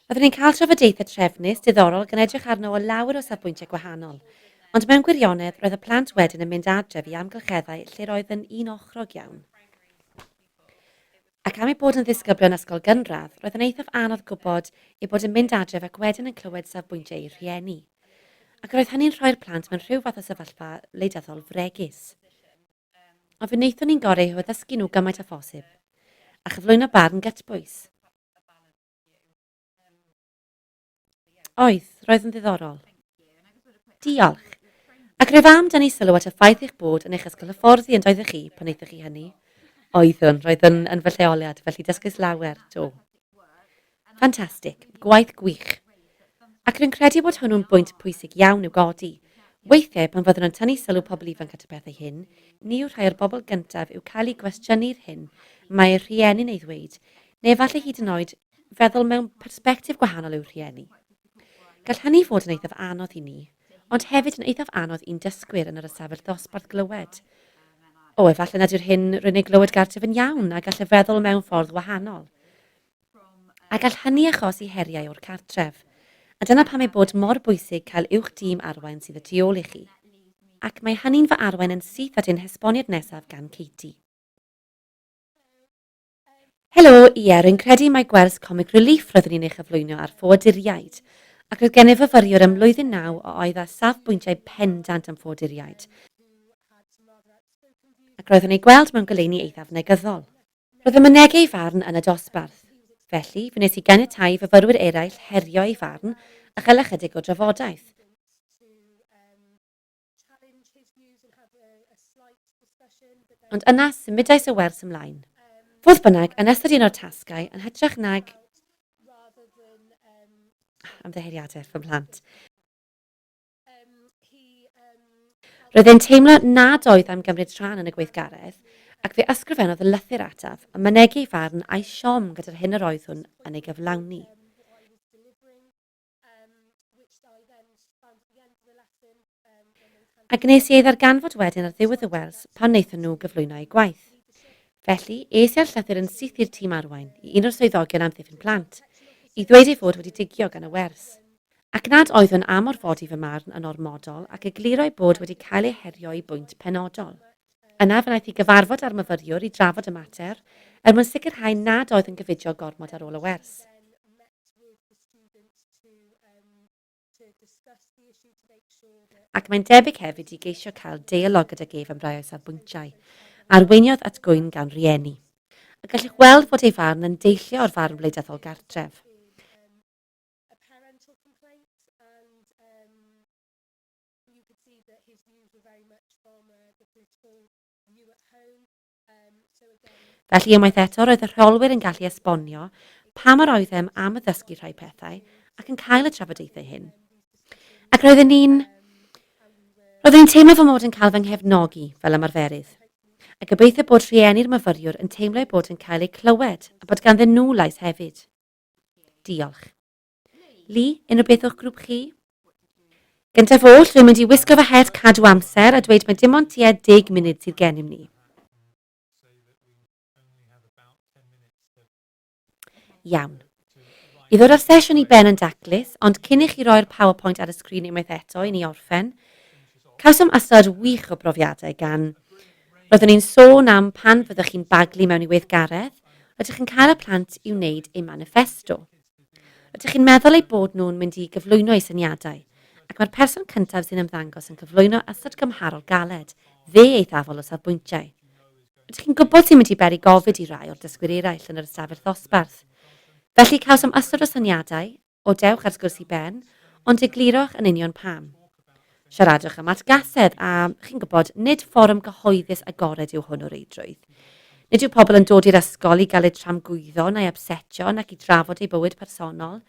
Roeddwn ni'n cael trafodaethau trefnus diddorol gan edrych arno o lawer o safbwyntiau gwahanol, ond mewn gwirionedd roedd y plant wedyn yn mynd adref i amgylcheddau lle roedd yn un ochrog iawn. Ac am ei bod yn ddisgyblion ysgol gynradd, roedd yn eithaf anodd gwybod ei bod yn mynd adref ac wedyn yn clywed safbwyntiau ei rhieni. Ac roedd hynny'n rhoi'r plant mewn rhyw fath o sefyllfa wleidyddol fregus. Ond fe wnaethon ni'n gorau o ddysgu nhw gymaint â phosib, a chyflwyno barn gytbwys. Roedd yn ddiddorol. Diolch. Ac rwyf am dynnu sylw at y ffaith eich bod yn eich ysgol hyfforddi yn doeddech chi pan wnaethoch chi hynny. Roedd yn fy lleoliad, felly dysgus lawer, do. Ffantastig, gwaith gwych. Ac rwy'n credu bod hwnnw'n bwynt pwysig iawn i'w godi. Weithiau pan fyddwn yn tynnu sylw pobl ifanc at y pethau hyn, ni yw rhai o'r bobl gyntaf yw cael ei gwestiynu'r hyn mae'r rhieni'n ei ddweud, neu efallai hyd yn oed feddwl mewn persbectif gwahanol yw'r rhieni. Gall hynny fod yn eithaf anodd i ni, ond hefyd yn eithaf anodd i'n dysgwyr yn yr ystafell ddosbarth glywed. Efallai nad yw'r hyn rwy'n ei glywed gartref yn iawn a gall y feddwl mewn ffordd wahanol. A gall hynny achosi heriau o'r cartref, a dyna pam ei bod mor bwysig cael uwch dîm arwain sydd y tu ôl i chi. Ac mae hynny'n fy arwain yn syth at ein hesboniad nesaf gan Katie. Helo, rwy'n credu mai gwers comic relief roeddwn ni'n ei chyflwyno ar ffoduriaid, ac roedd gennyf fyfyriwr ym mlwyddyn 9 o oedd â safbwyntiau pendant am ffoduriaid. Ac roeddwn ei gweld mewn goleuni eithaf negyddol. Roedd y mynegau farn yn y dosbarth. Felly, fe wnes i ganiatáu fyfyrwyr eraill herio ei farn a chael ychydig o drafodaeth. Ond yna symudais y wers ymlaen. Fodd bynnag, yn ystod un o'r tasgau, yn hytrach nag ymddeheiriadau fy plant. Roedd e'n teimlo nad oedd am gymryd rhan yn y gweithgaredd, ac fe ysgrifennodd y lythyr ataf yn mynegu ei farn a'i siom gyda'r hyn yr oedd hwn yn ei gyflawni. Ac nes i ei ddarganfod wedyn ar ddiwedd y wers pan wnaethon nhw gyflwyno eu gwaith. Felly, es i'r llythyr yn syth i'r tîm arwain i un o'r swyddogion amddiffyn plant, i ddweud ei fod wedi digio gan y wers. Ac nad oedd yn am orfodi fy marn yn ormodol ac egluro ei bod wedi cael ei herio i bwynt penodol. Yna fe wnaeth i gyfarfod â'r myfyriwr i drafod y mater, mwyn sicrhau nad oedd yn gyfudio gormod ar ôl y wers. Ac mae'n debyg hefyd i geisio cael deialog gyda gef am rai o safbwyntiau, arweiniodd at gwyn gan rieni. A gallwch weld fod ei farn yn deillio o'r farn wleidyddol gartref. Felly unwaith eto roedd y rheolwyr yn gallu esbonio pa mor oeddem am y ddysgu rhai pethau ac yn cael y trafodaethau hyn. Ac roeddwn ni'n teimlo fy mod yn cael fy nghefnogi fel ymarferydd. A gobeithio bod rhieni'r myfyriwr yn teimlo bod yn cael eu clywed a bod ganddyn nhw lais hefyd. Diolch. Lee, unrhyw beth o'ch grŵp chi? Gyntaf oll, rwy'n mynd i wisgo fy het cadw amser a dweud mae dim ond tua 10 munud sydd gennym ni. Iawn. I ddod o'r sesiwn i ben yn daclus, ond cyn i chi roi'r PowerPoint ar y sgrin unwaith eto i ni orffen, cawsom ystod wych o brofiadau gan roeddwn ni'n sôn am pan fyddwch chi'n baglu mewn i weithgaredd, rydych chi'n cael y plant i wneud eu manifesto. Rydych chi'n meddwl eu bod nhw'n mynd i gyflwyno eu syniadau, ac mae'r person cyntaf sy'n ymddangos yn cyflwyno ystod gymharol galed, fe eithafol o safbwyntiau. Rydych chi'n gwybod sy'n mynd i beri gofid i rai o'r dysgwyr eraill yn yr ystafell ddosbarth. Felly cawsom ystod o syniadau, o dewch ar sgwrs i ben, ond egluroch yn union pam. Siaradwch am atgasedd a, chi'n gwybod, nid fforwm gyhoeddus agored yw hwn o reidrwydd. Nid yw pobl yn dod i'r ysgol i gael eu tramgwyddo neu upsetio nac i drafod eu bywyd personol.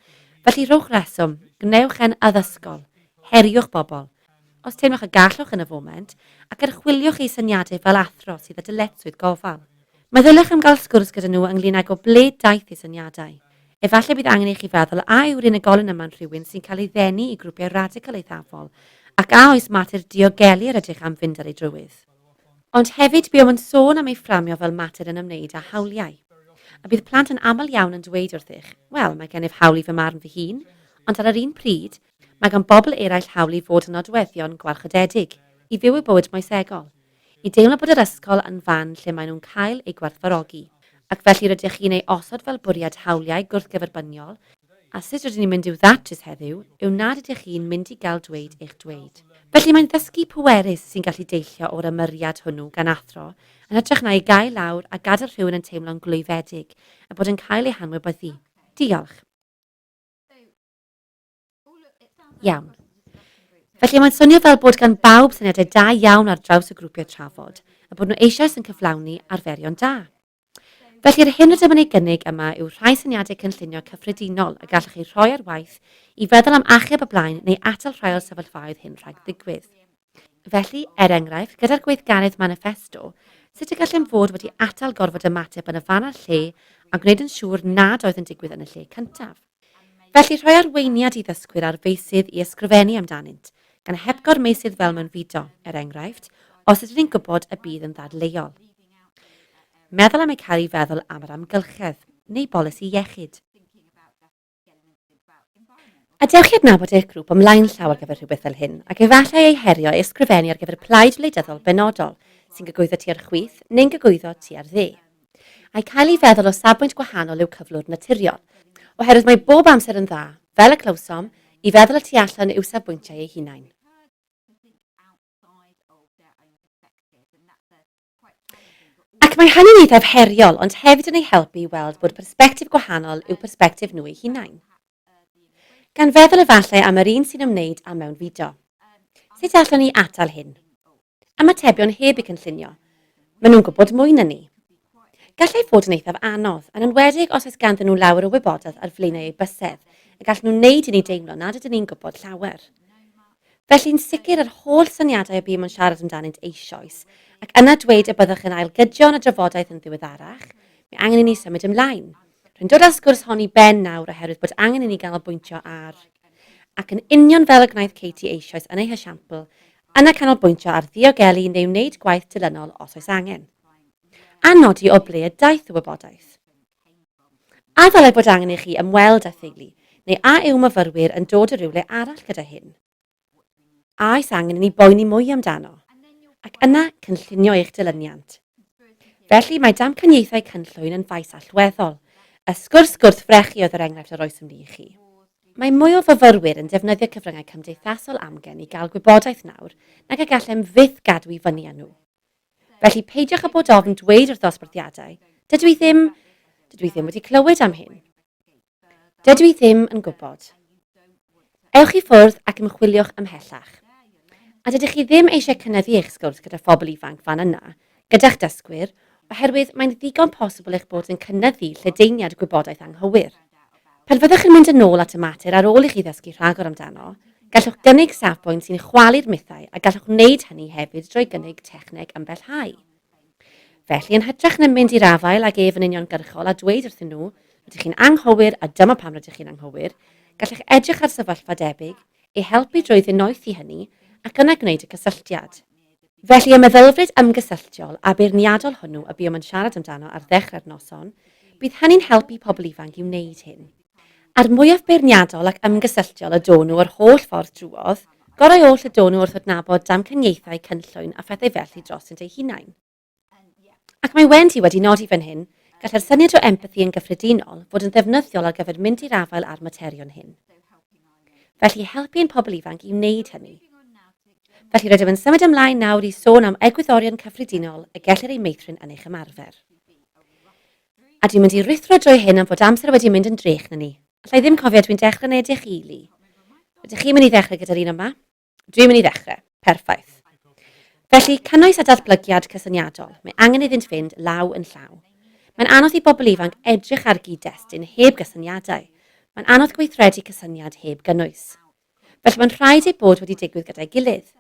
Felly rhowch reswm, gnewch e'n addysgol, heriwch bobl, os teimlwch y gallwch yn y foment, ac archwiliwch eu syniadau fel athro sydd â dyletswydd gofal. Meddylwch am gael sgwrs gyda nhw ynglŷn ag o ble daeth eu syniadau. Efallai bydd angen i chi feddwl a yw'r unigolyn yma'n rhywun sy'n cael ei ddenu i grwpiau radical eithafol, ac a oes mater diogelu yr ydych am fynd ar ei drywydd. Ond hefyd bydd yn sôn am ei fframio fel mater yn ymwneud â hawliau. A bydd plant yn aml iawn yn dweud wrthych, wel, mae gennyf hawl i fy marn fy hun, ond ar yr un pryd, mae gan bobl eraill hawl i fod yn nodweddion gwarchodedig, i fyw y bywyd moesegol, i deimlo bod yr ysgol yn fan lle maen nhw'n cael eu gwerthfawrogi, ac felly rydych chi'n ei osod fel bwriad hawliau gwrthgyferbyniol, a sut rydyn ni'n mynd i'w ddatrys heddiw, yw nad ydych chi'n mynd i gael dweud eich dweud. Felly mae'n ddysgu pwerus sy'n gallu deillio o'r ymyriad hwnnw gan athro, yn hytrach na i gael lawr a gadael rhywun yn teimlo'n glwyfedig, a bod yn cael ei hanwybyddu. Diolch. Iawn. Felly mae'n swnio fel bod gan bawb syniadau da iawn ar draws y grwpiau trafod, a bod nhw eisoes yn cyflawni arferion da. Felly'r hyn rydym yn ei gynnig yma yw rhai syniadau cynllunio cyffredinol a gallwch chi rhoi ar waith i feddwl am achub y blaen neu atal rhai o'r sefyllfaoedd hyn rhag ddigwydd. Felly, enghraifft, gyda'r gweithgaredd manifesto, sut y gallem fod wedi atal gorfod ymateb yn y fan a'r lle a gwneud yn siŵr nad oedd yn digwydd yn y lle cyntaf. Felly rhoi arweiniad i ddysgwyr ar feisydd i ysgrifennu amdanynt, gan hebgor meysydd fel mewn fideo, enghraifft, os ydyn ni'n gwybod y bydd yn ddadleuol. Meddwl am ei cael ei feddwl am yr amgylchedd, neu bolisi iechyd. Adewch chi adnabod eich grŵp ymlaen llaw ar gyfer rhywbeth fel hyn, ac efallai ei herio ei ysgrifennu ar gyfer plaid wleidyddol benodol, sy'n gygwyddo tua'r chwith neu'n gygwyddo tua'r dde. A'i cael ei feddwl o safbwynt gwahanol yw cyflwr naturiol, oherwydd mae bob amser yn dda, fel y clywsom, i feddwl y tu allan yw safbwyntiau eu hunain. Ac mae hynny'n eithaf heriol, ond hefyd yn ei helpu i weld bod persbectif gwahanol yw persbectif nhw eu hunain. Gan feddwl efallai am yr un sy'n ymwneud â mewn fideo. Sut allwn ni atal hyn? Ymatebion heb eu cynllunio. Maen nhw'n gwybod mwy na ni. Gallai fod yn eithaf anodd, yn enwedig os oes ganddyn nhw lawer o wybodaeth ar flaenau eu bysedd, a gall nhw wneud i ni deimlo nad ydyn ni'n gwybod llawer. Felly'n sicr yr holl syniadau y byd yn siarad amdanynt eisoes, ac yna dweud y byddwch yn ailgydio y drafodaeth yn ddiweddarach, mae angen i ni symud ymlaen. Rwy'n dod â'r sgwrs hon i ben nawr oherwydd bod angen i ni ganolbwyntio ar, ac yn union fel y gwnaeth Katie eisoes yn ei hesiampl, yna canolbwyntio ar ddiogelu neu wneud gwaith dilynol os oes angen. A nodi o ble y daeth y wybodaeth. A ddylai bod angen i chi ymweld â theulu, neu a yw myfyrwyr yn dod o rywle arall gyda hyn. A oes angen i ni boeni mwy amdano, ac yna cynllunio eich dilyniant. Felly mae damcaniaethau cynllwyn yn faes allweddol, y sgwrs gwrthfrechu oedd yr enghraifft yr oes ymni i chi. Mae mwy o fyfyrwyr yn defnyddio cyfryngau cymdeithasol amgen i gael gwybodaeth nawr nag y gallem fyth gadw i fyny â nhw. Felly peidiwch â bod ofn dweud wrth ddosbarthiadau, dydw i ddim wedi clywed am hyn. Dydw i ddim yn gwybod. Ewch i ffwrdd ac ymchwiliwch ymhellach. A dydych chi ddim eisiau cynyddu eich sgwrs gyda phobl ifanc fan yna, gyda'ch dysgwyr, oherwydd mae'n ddigon posibl eich bod yn cynyddu lledaeniad gwybodaeth anghywir. Pan fyddwch yn mynd yn ôl at y mater ar ôl i chi ddysgu rhagor amdano, gallwch gynnig safbwynt sy'n chwalu'r mythau a gallwch wneud hynny hefyd drwy gynnig techneg ymhellhau. Felly yn hytrach na mynd i'r afael ag ef yn uniongyrchol a dweud wrthyn nhw, rydych chi'n anghywir a dyma pam rydych chi'n anghywir, gallwch edrych ar sefyllfa debyg, eu helpu drwy ddinoethi hynny ac yna gwneud y cysylltiad. Felly y meddylfryd ymgysylltiol a beirniadol hwnnw y buom yn siarad amdano ar ddechrau'r noson, bydd hynny'n helpu pobl ifanc i wneud hyn. A'r mwyaf beirniadol ac ymgysylltiol y don nhw yr holl ffordd drwodd, gorau oll y don nhw wrth adnabod damcaniaethau cynllwyn a phethau felly dros yn eu hunain. Ac mae Wendy wedi nodi fan hyn, gallai'r syniad o empathi yn gyffredinol fod yn ddefnyddiol ar gyfer mynd i'r afael ar materion hyn. Felly helpu ein pobl ifanc i wneud hynny. Felly rydym yn symud ymlaen nawr i sôn am egwyddorion cyffredinol y gellir ei meithrin yn eich ymarfer. A dwi'n mynd i rithro drwy hyn am fod amser wedi mynd yn drech na ni. Allai ddim cofio dwi'n dechrau neu edrych ili. Ydych chi'n mynd i ddechrau gyda'r un yma? Dwi'n mynd i ddechrau. Perffaith. Felly, cynnwys a datblygiad cysyniadol. Mae angen iddynt fynd law yn llaw. Mae'n anodd i bobl ifanc edrych ar gyd-destun heb gysyniadau. Mae'n anodd gweithredu cysyniad heb gynnwys. Felly mae'n rhaid ei bod wedi digwydd gyda'i gilydd.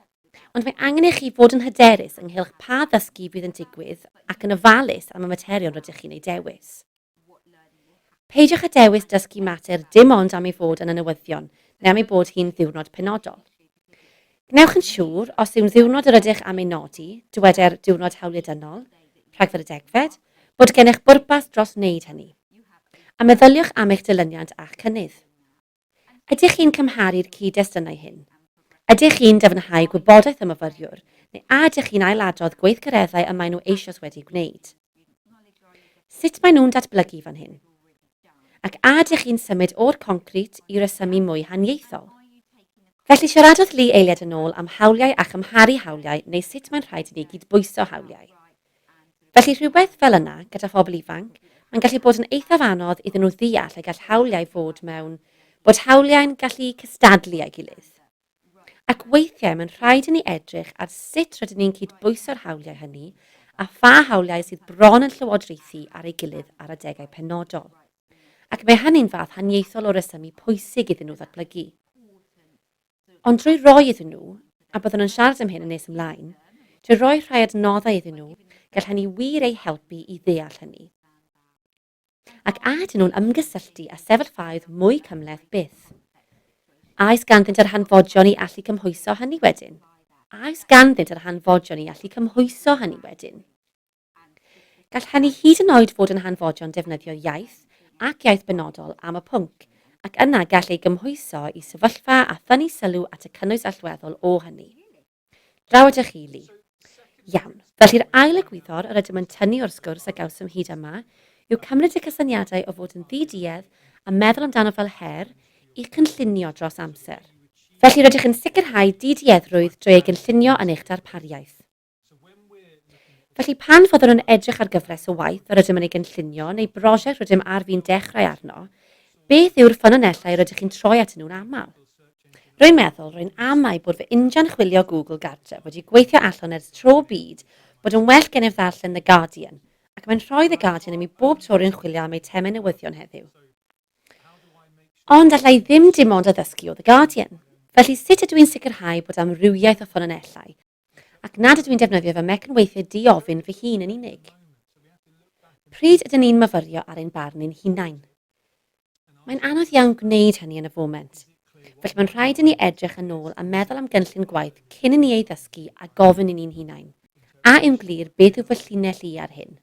Ond mae angen i chi fod yn hyderus ynghylch pa ddysgu bydd yn digwydd ac yn ofalus am y materion rydych chi'n ei dewis. Peidiwch â dewis dysgu mater dim ond am ei fod yn y newyddion, neu am ei bod hi'n ddiwrnod penodol. Gnewch yn siŵr os yw'n ddiwrnod yr ydych am ei nodi, dyweder diwrnod hawliadynol, rhagfyr y degfed, bod gennych bwrpas dros wneud hynny. A meddyliwch am eich dilyniant a'ch cynnydd. Ydych chi'n cymharu'r cyd-destynau hyn? Ydych chi'n defnyddau gwybodaeth y myfyriwr, neu a ydych chi'n ailadrodd gweithgareddau y maen nhw eisoes wedi gwneud? Sut maen nhw'n datblygu fan hyn? Ac a ydych chi'n symud o'r concret i resymu mwy haniaethol? Felly siaradodd Lee eiliad yn ôl am hawliau a chymharu hawliau neu sut mae'n rhaid i ni gydbwyso hawliau. Felly rhywbeth fel yna gyda phobl ifanc, mae'n gallu bod yn eithaf anodd iddyn nhw ddeall y gall hawliau fod bod hawliau'n gallu cystadlu â'i gilydd. Ac weithiau mae'n rhaid i ni edrych ar sut rydyn ni'n cydbwyso'r hawliau hynny a pha hawliau sydd bron yn llywodraethu ar ei gilydd ar adegau penodol. Ac mae hynny'n fath haniaethol o resymu pwysig iddyn nhw ddatblygu. Ond drwy roi iddyn nhw, a byddwn yn siarad am hyn yn nes ymlaen, drwy roi rhai adnoddau iddyn nhw, gall hynny wir ei helpu i ddeall hynny. Ac a ydyn nhw'n ymgysylltu a sefyllfaoedd mwy cymhleth byth. A oes ganddynt yr hanfodion i allu cymhwyso hynny wedyn? A oes ganddynt yr hanfodion i allu cymhwyso hynny wedyn? Gall hynny hyd yn oed fod yn hanfodion defnyddio iaith ac iaith benodol am y pwnc, ac yna gall ei gymhwyso i sefyllfa a thynnu sylw at y cynnwys allweddol o hynny. Draw ydych chi, Lee. Iawn, felly'r ail egwyddor yr ydym yn tynnu o'r sgwrs a gawsom hyd yma yw cymryd y cysyniadau o fod yn ddiduedd a meddwl amdano fel her i'ch cynllunio dros amser. Felly rydych yn sicrhau didieddrwydd drwy ei gynllunio yn eich darpariaeth. Felly pan fyddwn yn edrych ar gyfres o waith yr ydym yn ei gynllunio neu brosiect rydym ar fi'n dechrau arno, beth yw'r ffynonellau rydych chi'n troi at nhw'n aml? Rwy'n meddwl rwy'n amau bod fy injan chwilio Google gartref wedi gweithio allan ers tro byd bod yn well gennyf ddarllen The Guardian, ac mae'n rhoi The Guardian i mi bob tro rwy'n chwilio am ei temau newyddion heddiw. Ond allai ddim dim ond addysgu o The Guardian. Felly sut ydw i'n sicrhau bod amrywiaeth o ffynonellau, ac nad ydw i'n defnyddio fy mecanweithiau di-ofyn fy hun yn unig? Pryd ydyn ni'n myfyrio ar ein barn ein hunain? Mae'n anodd iawn gwneud hynny yn y foment. Felly mae'n rhaid i ni edrych yn ôl a meddwl am gynllun gwaith cyn i ni ei ddysgu a gofyn i ni'n hunain. A yw'n glir beth yw fy llinell i ar hyn?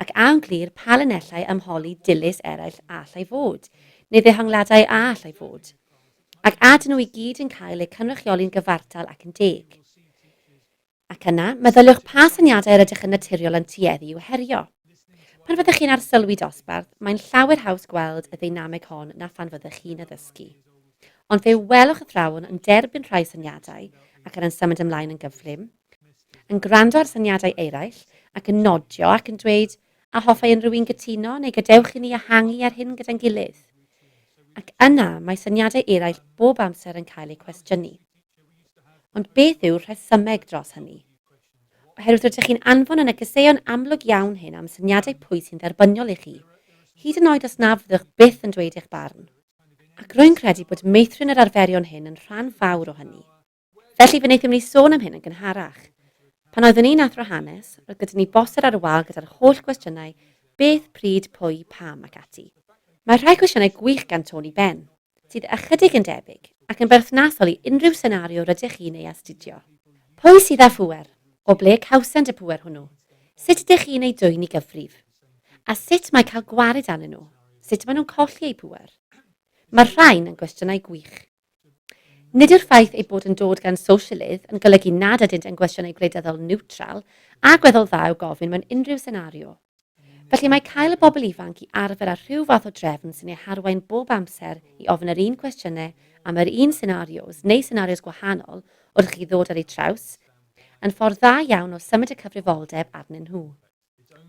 Ac a yw'n glir pa linellau ymholi dilys eraill a allai fod, neu ddehongladau a allai fod? Ac a dyn nhw i gyd yn cael eu cynrychioli'n gyfartal ac yn deg? Ac yna, meddyliwch pa syniadau yr ydych yn naturiol yn tueddu i'w herio. Pan fyddwch chi'n arsylwi dosbarth, mae'n llawer haws gweld y ddeinameg hon na phan fyddwch chi'n addysgu. Ond fe welwch athrawon yn derbyn rhai syniadau ac yn symud ymlaen yn gyflym, yn gwrando ar syniadau eraill ac yn nodio ac yn dweud a hoffai unrhyw un gytuno neu gadewch i ni ehangu ar hyn gyda'n gilydd. Ac yna mae syniadau eraill bob amser yn cael eu cwestiynu. Ond beth yw rhesymeg dros hynny? Oherwydd rydych chi'n anfon yn y cyseuon amlwg iawn hyn am syniadau pwy sy'n dderbyniol i chi, hyd yn oed os na fyddwch byth yn dweud eich barn. Ac rwy'n credu bod meithrin yr arferion hyn yn rhan fawr o hynny. Felly fe wnaethon ni sôn am hyn yn gynharach. Pan oeddwn ni'n athro hanes, roedd gyda ni boster ar y wal gyda'r holl gwestiynau beth, pryd, pwy, pam ac ati. Mae rhai cwestiynau gwych gan Tony Benn, sydd ychydig yn debyg ac yn berthnasol i unrhyw senario rydych chi'n ei astudio. Pwy sydd â phŵer? O ble cawsent y pŵer hwnnw? Sut ydych chi'n ei dwyn i gyfrif? A sut mae cael gwared arnyn nhw? Sut maen nhw'n colli eu pŵer? Mae'r rhain yn gwestiynau gwych. Nid yw'r ffaith ei bod yn dod gan sosialydd yn golygu nad ydynt yn gwestiynau gwleidyddol niwtral a gweddol dda o gofyn mewn unrhyw senario. Felly mae cael y bobl ifanc i arfer ar rhyw fath o drefn sy'n ei harwain bob amser i ofyn yr un cwestiynau am yr un senarios neu senarios gwahanol wrth chi ddod ar eu traws, yn ffordd dda iawn o symud y cyfrifoldeb arnyn nhw.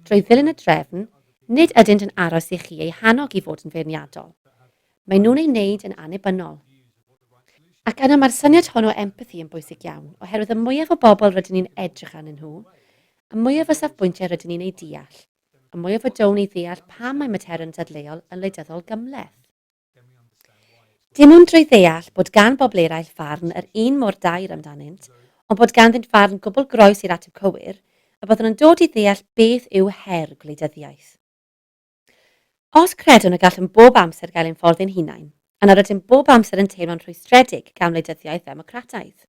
Drwy ddilyn y drefn, nid ydynt yn aros i chi eu hannog i fod yn feirniadol. Mae nhw'n ei wneud yn annibynnol. Ac yna mae'r syniad hon o empathi yn bwysig iawn, oherwydd y mwyaf o bobl rydyn ni'n edrych arnyn nhw, y mwyaf o safbwyntiau rydyn ni'n ei deall, y mwyaf o down i ddeall pam mae materion dadleuol yn wleidyddol gymleth. Dim ond drwy ddeall bod gan bobl eraill farn yr un mor dair amdanynt, ond bod ganddynt farn gwbl groes i'r ateb cywir, a byddwn yn dod i ddeall beth yw her gwleidyddiaeth. Os credwn y gallwn bob amser gael ein ffordd ein hunain, yna rydym bob amser yn teimlo'n rhwystredig gan wleidyddiaeth ddemocrataidd.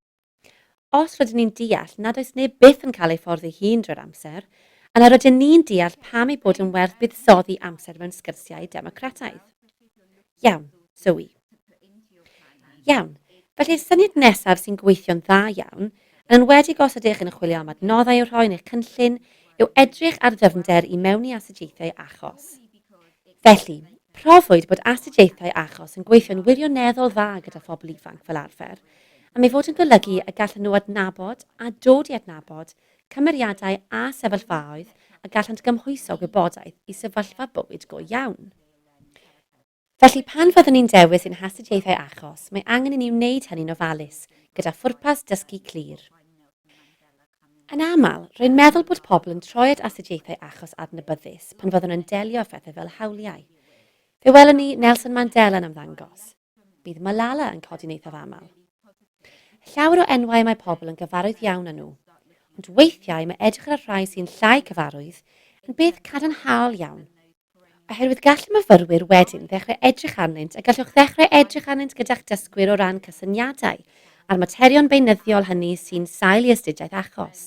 Os rydyn ni'n deall nad oes neb byth yn cael ei ffordd ei hun drwy'r amser, yna rydyn ni'n deall pam ei bod yn werth buddsoddi amser mewn sgyrsiau democrataidd. Iawn, Zoe. Iawn, felly'r syniad nesaf sy'n gweithio'n dda iawn, yn enwedig os ydych yn chwilio am adnoddau i'w rhoi yn eich cynllun, yw edrych ar ddyfnder i mewn i astudiaethau achos. Felly, profwyd bod astudiaethau achos yn gweithio'n wirioneddol dda gyda phobl ifanc fel arfer, a mae fod yn golygu y gallen nhw adnabod a dod i adnabod cymeriadau a sefyllfaoedd a gallent gymhwyso gwybodaeth i sefyllfa bywyd go iawn. Felly pan fyddwn ni'n dewis ein hastudiaethau achos, mae angen i ni wneud hynny'n ofalus, gyda phwrpas dysgu clir. Yn aml, rwy'n meddwl bod pobl yn troi at astudiaethau achos adnabyddus pan fyddwn yn delio â phethau fel hawliau. Fe welwn ni Nelson Mandela yn ymddangos. Bydd Malala yn codi'n eithaf aml. Llawer o enwau mae pobl yn gyfarwydd iawn â nhw, ond weithiau mae edrych ar rhai sy'n llai cyfarwydd yn beth cadarnhaol iawn. Oherwydd gall myfyrwyr wedyn ddechrau edrych arnynt a gallwch ddechrau edrych arnynt gyda'ch dysgwyr o ran cysyniadau a'r materion beunyddiol hynny sy'n sail i astudiaeth achos,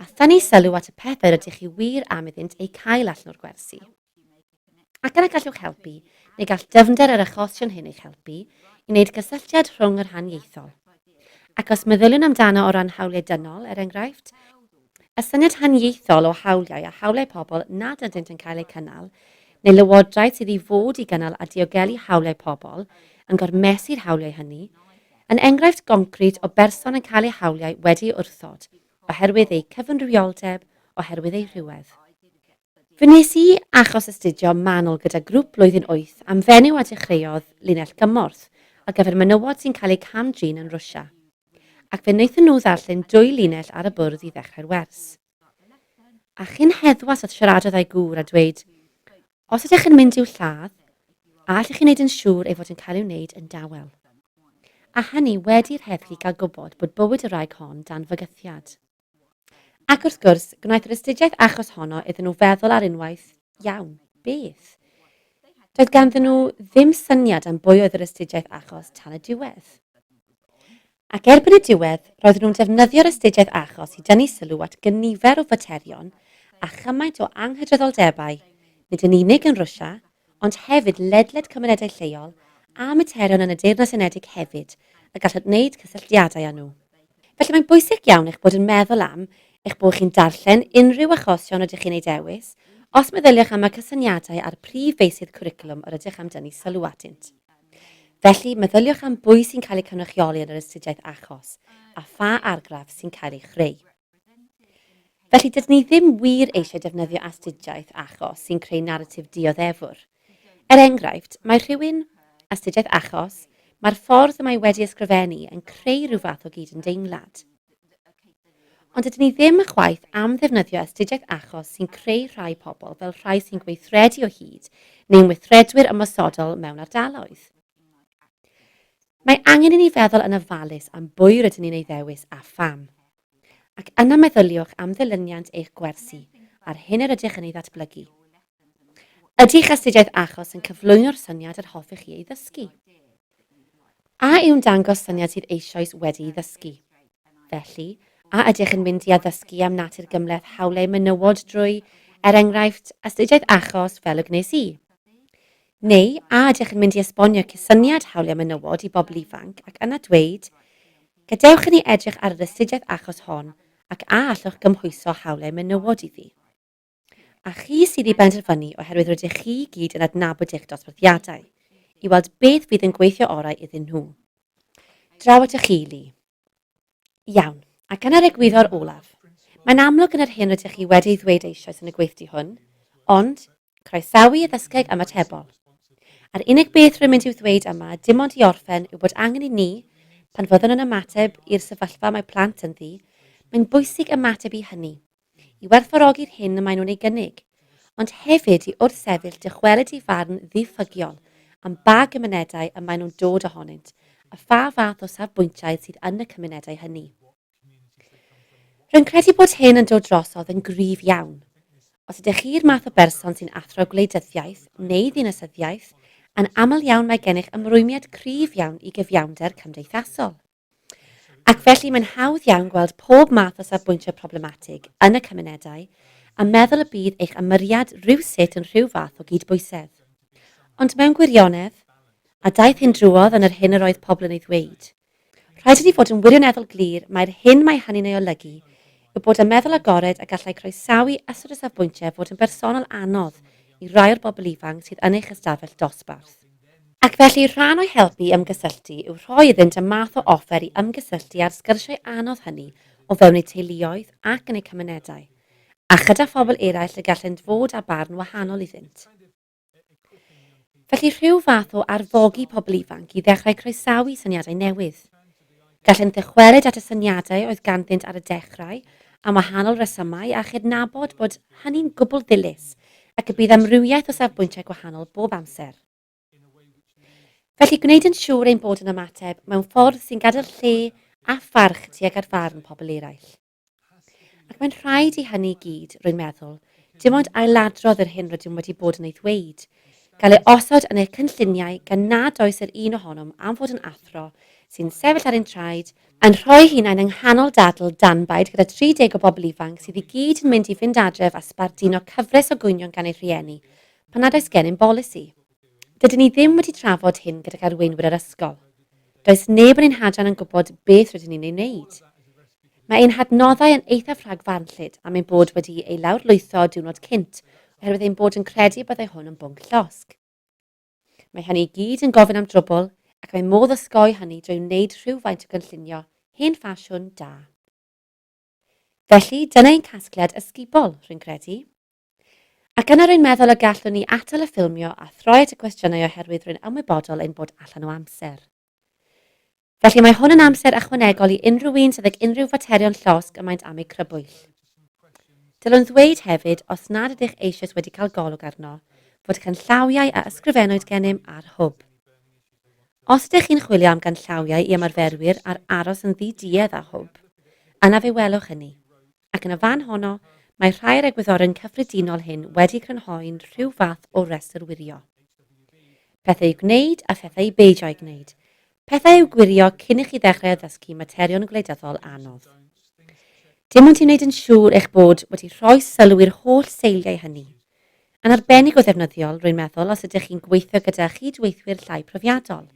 a thynnu sylw at y pethau rydych chi wir am iddynt eu cael allan o'r gwersi. Ac yna gallwch helpu, neu gall dyfnder yr achosion hyn eich helpu, i wneud gysylltiad rhwng yr haniaethol. Ac os meddyliwn amdano o ran hawliau dynol, enghraifft, y syniad haniaethol o hawliau a hawliau pobl nad ydynt yn cael eu cynnal, neu lywodraeth sydd i fod i gynnal a diogelu hawliau pobl yn gormesu'r hawliau hynny, yn enghraifft goncrit o berson yn cael eu hawliau wedi wrthod, oherwydd ei cyfynrwyoldeb, oherwydd ei rhywedd. Fy nes i achos astudio manwl gyda grŵp blwyddyn 8 am fenyw a dechreuodd linell gymorth ar gyfer menywod sy'n cael eu camdrin yn Rwsia, ac fe wnaethon nhw ddarllen 2 linell ar y bwrdd i ddechrau'r wers. A chi'n heddwas at siaradodd ei gŵr a dweud, os ydych chi'n mynd i'w lladd, a allwch chi'n neud yn siŵr ei fod yn cael ei wneud yn dawel. A hynny wedi'r heddlu gael gwybod bod bywyd y wraig hon dan fygythiad. Ac wrth gwrs, gwnaeth yr astudiaeth achos honno iddyn nhw feddwl ar unwaith, iawn, beth? Doedd ganddyn nhw ddim syniad am bwy oedd yr astudiaeth achos tan y diwedd. Ac erbyn y diwedd, roedden nhw'n defnyddio'r astudiaeth achos i dynnu sylw at gynifer o faterion a chymaint o anghydraddoldebau, nid yn unig yn Rwsia, ond hefyd ledled cymunedau lleol a materion yn y Deyrnas Unedig hefyd a gallwch wneud cysylltiadau â nhw. Felly mae'n bwysig iawn eich bod yn meddwl am eich bod chi'n darllen unrhyw achosion ydych chi'n ei dewis os meddyliwch am y cysyniadau a'r prif feysydd cwricwlwm yr ydych am dynnu sylw atynt. Felly, meddyliwch am bwy sy'n cael ei cynrychioli yn yr astudiaeth achos a pha argraff sy'n cael ei chreu. Felly, dydyn ni ddim wir eisiau defnyddio astudiaeth achos sy'n creu naratif dioddefwr. Enghraifft, mae rhywun, astudiaeth achos, mae'r ffordd y mae wedi ysgrifennu yn creu rhyw fath o gyd-yn-deimlad. Ond dydyn ni ddim ychwaith am ddefnyddio astudiaeth achos sy'n creu rhai pobl fel rhai sy'n gweithredu o hyd neu'n weithredwyr ymosodol mewn ardaloedd. Mae angen i ni feddwl yn ofalus am bwy rydyn ni'n ei ddewis a pham. Ac yna meddyliwch am ddilyniant eich gwersi ar hyn yr ydych yn ei ddatblygu. Ydych astudiaeth achos yn cyflwyno'r syniad yr hoffech chi ei ddysgu? A yw'n dangos syniad sydd eisoes wedi ei ddysgu? Felly, a ydych yn mynd i addysgu am natur gymleth hawliau menywod drwy, enghraifft, astudiaeth achos fel y gwnes i? Neu, a ydych yn mynd i esbonio cysyniad hawliau menywod i bobl ifanc ac yna dweud, gadewch i ni edrych ar yr astudiaeth achos hon ac a allwch gymhwyso hawliau menywod iddi. A chi sydd i benderfynu oherwydd rydych chi gyd yn adnabod eich dosbarthiadau, i weld beth fydd yn gweithio orau iddyn nhw. Draw at y chili. Iawn, ac yna'r egwyddor olaf. Mae'n amlwg yn yr hyn rydych chi wedi ddweud eisoes yn y gweithdy hwn, ond croesawu y ddysgeg ymatebol. A'r unig beth rwy'n mynd i'w ddweud yma dim ond i orffen yw bod angen i ni, pan fyddwn yn ymateb i'r sefyllfa mae plant ynddi, mae'n bwysig ymateb i hynny, i werthfawrogi'r hyn y maen nhw'n ei gynnig, ond hefyd i wrthsefyll dychwelyd i farn ddiffygiol am ba gymunedau y maen nhw'n dod ohonynt, a pha fath o safbwyntiau sydd yn y cymunedau hynny. Rwy'n credu bod hyn yn dod drosodd yn gryf iawn. Os ydych chi'r math o berson sy'n athro gwleidyddiaeth neu dinasyddiaeth, yn aml iawn mae gennych ymrwymiad cryf iawn i gyfiawnder cymdeithasol. Ac felly mae'n hawdd iawn gweld pob math o safbwyntio problematig yn y cymunedau a meddwl y bydd eich ymyriad rhywsut yn rhyw fath o gydbwysedd. Ond mewn gwirionedd, a daeth hyn drwodd yn yr hyn yr oedd pobl yn ei ddweud, rhaid i ni fod yn wirioneddol glir mae'r hyn mae hynny'n ei olygu yw bod y meddwl agored a gallai croesawu ystod y safbwyntiau fod yn bersonol anodd i rai o'r bobl ifanc sydd yn eich ystafell dosbarth. Ac felly rhan o'i helpu ymgysylltu yw rhoi iddynt y math o offer i ymgysylltu ar sgyrsiau anodd hynny o fewn eu teuluoedd ac yn eu cymunedau, a chyda phobl eraill y gallent fod â barn wahanol iddynt. Felly rhyw fath o arfogi pobl ifanc i ddechrau croesawu syniadau newydd. Gallent ddychwelyd at y syniadau oedd ganddynt ar y dechrau am wahanol resymau a chydnabod bod hynny'n gwbl ddilys ac y bydd amrywiaeth o safbwyntiau gwahanol bob amser. Felly gwneud yn siŵr ein bod yn ymateb mewn ffordd sy'n gadael lle a pharch tuag ar farn pobl eraill. Ac mae'n rhaid i hynny gyd, rwy'n meddwl, dim ond ailadrodd yr hyn rydym wedi bod yn ei ddweud, gael ei osod yn eich cynlluniau gan nad oes yr un ohonom am fod yn athro sy'n sefyll ar ein traed, yn rhoi hunain yng nghanol dadl danbaid gyda 30 o bobl ifanc sydd i gyd yn mynd i fynd adref a sbarduno cyfres o gwynion gan ei rhieni, pan nad oes gennym bolisi. Dydyn ni ddim wedi trafod hyn gydag arweinwyr yr ysgol. Does neb yn ein hadran yn gwybod beth rydyn ni'n ei wneud. Mae ein hadnoddau yn eithaf rhagfarnllyd am ein bod wedi ei lawrlwytho diwrnod cynt, oherwydd ein bod yn credu byddai hwn yn bwnc llosg. Mae hynny gyd yn gofyn am drwbl, ac mae modd ysgoi hynny drwy wneud rhywfaint o gynllunio hen ffasiwn da. Felly, dyna ein casgliad ysgubol, rwy'n credu. Ac yna rwy'n meddwl y gallwn ni atal y ffilmio a throi at y cwestiynau oherwydd rwy'n ymwybodol ein bod allan o amser. Felly mae hwn yn amser ychwanegol i unrhyw un sydd ag unrhyw faterion llosg y maent am eu crybwyll. Dylwn ddweud hefyd, os nad ydych eisoes wedi cael golwg arno, fod canllawiau a ysgrifennwyd gennym ar hwb. Os ydych chi'n chwilio am ganllawiau i ymarferwyr ar aros yn ddiduedd a hwb, yna fe welwch hynny, ac yn y fan honno, mae rhai o'r egwyddorion cyffredinol hyn wedi crynhoi'n rhyw fath o restr wirio. Pethau i'w gwneud a phethau i beidio i'w gwneud. Pethau i'w gwirio cyn i chi ddechrau ddysgu materion gwleidyddol anodd. Dim ond i wneud yn siŵr eich bod wedi rhoi sylw i'r holl seiliau hynny. Yn arbennig o ddefnyddiol, rwy'n meddwl os ydych chi'n gweithio gyda chydweithwyr llai profiadol.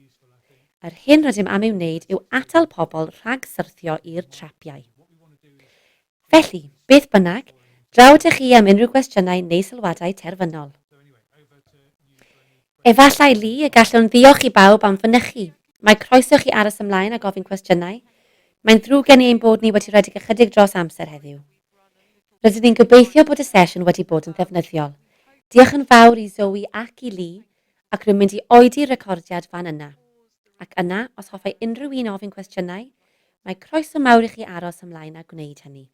Yr hyn rydym am ei wneud yw atal pobl rhag syrthio i'r trapiau. Felly, beth bynnag, draw ydych chi am unrhyw gwestiynau neu sylwadau terfynol. Efallai li y gallwn ddiolch i bawb am fynychu. Mae croeso chi aros ymlaen a gofyn cwestiynau. Mae'n ddrwg gen i ein bod ni wedi rhedeg ychydig dros amser heddiw. Rydyn ni'n gobeithio bod y sesiwn wedi bod yn ddefnyddiol. Diolch yn fawr i Zoe ac i Lee, ac rwy'n mynd i oedi'r recordiad fan yna. Ac yna, os hoffai unrhyw un ofyn cwestiynau, mae croeso mawr i chi aros ymlaen a gwneud hynny.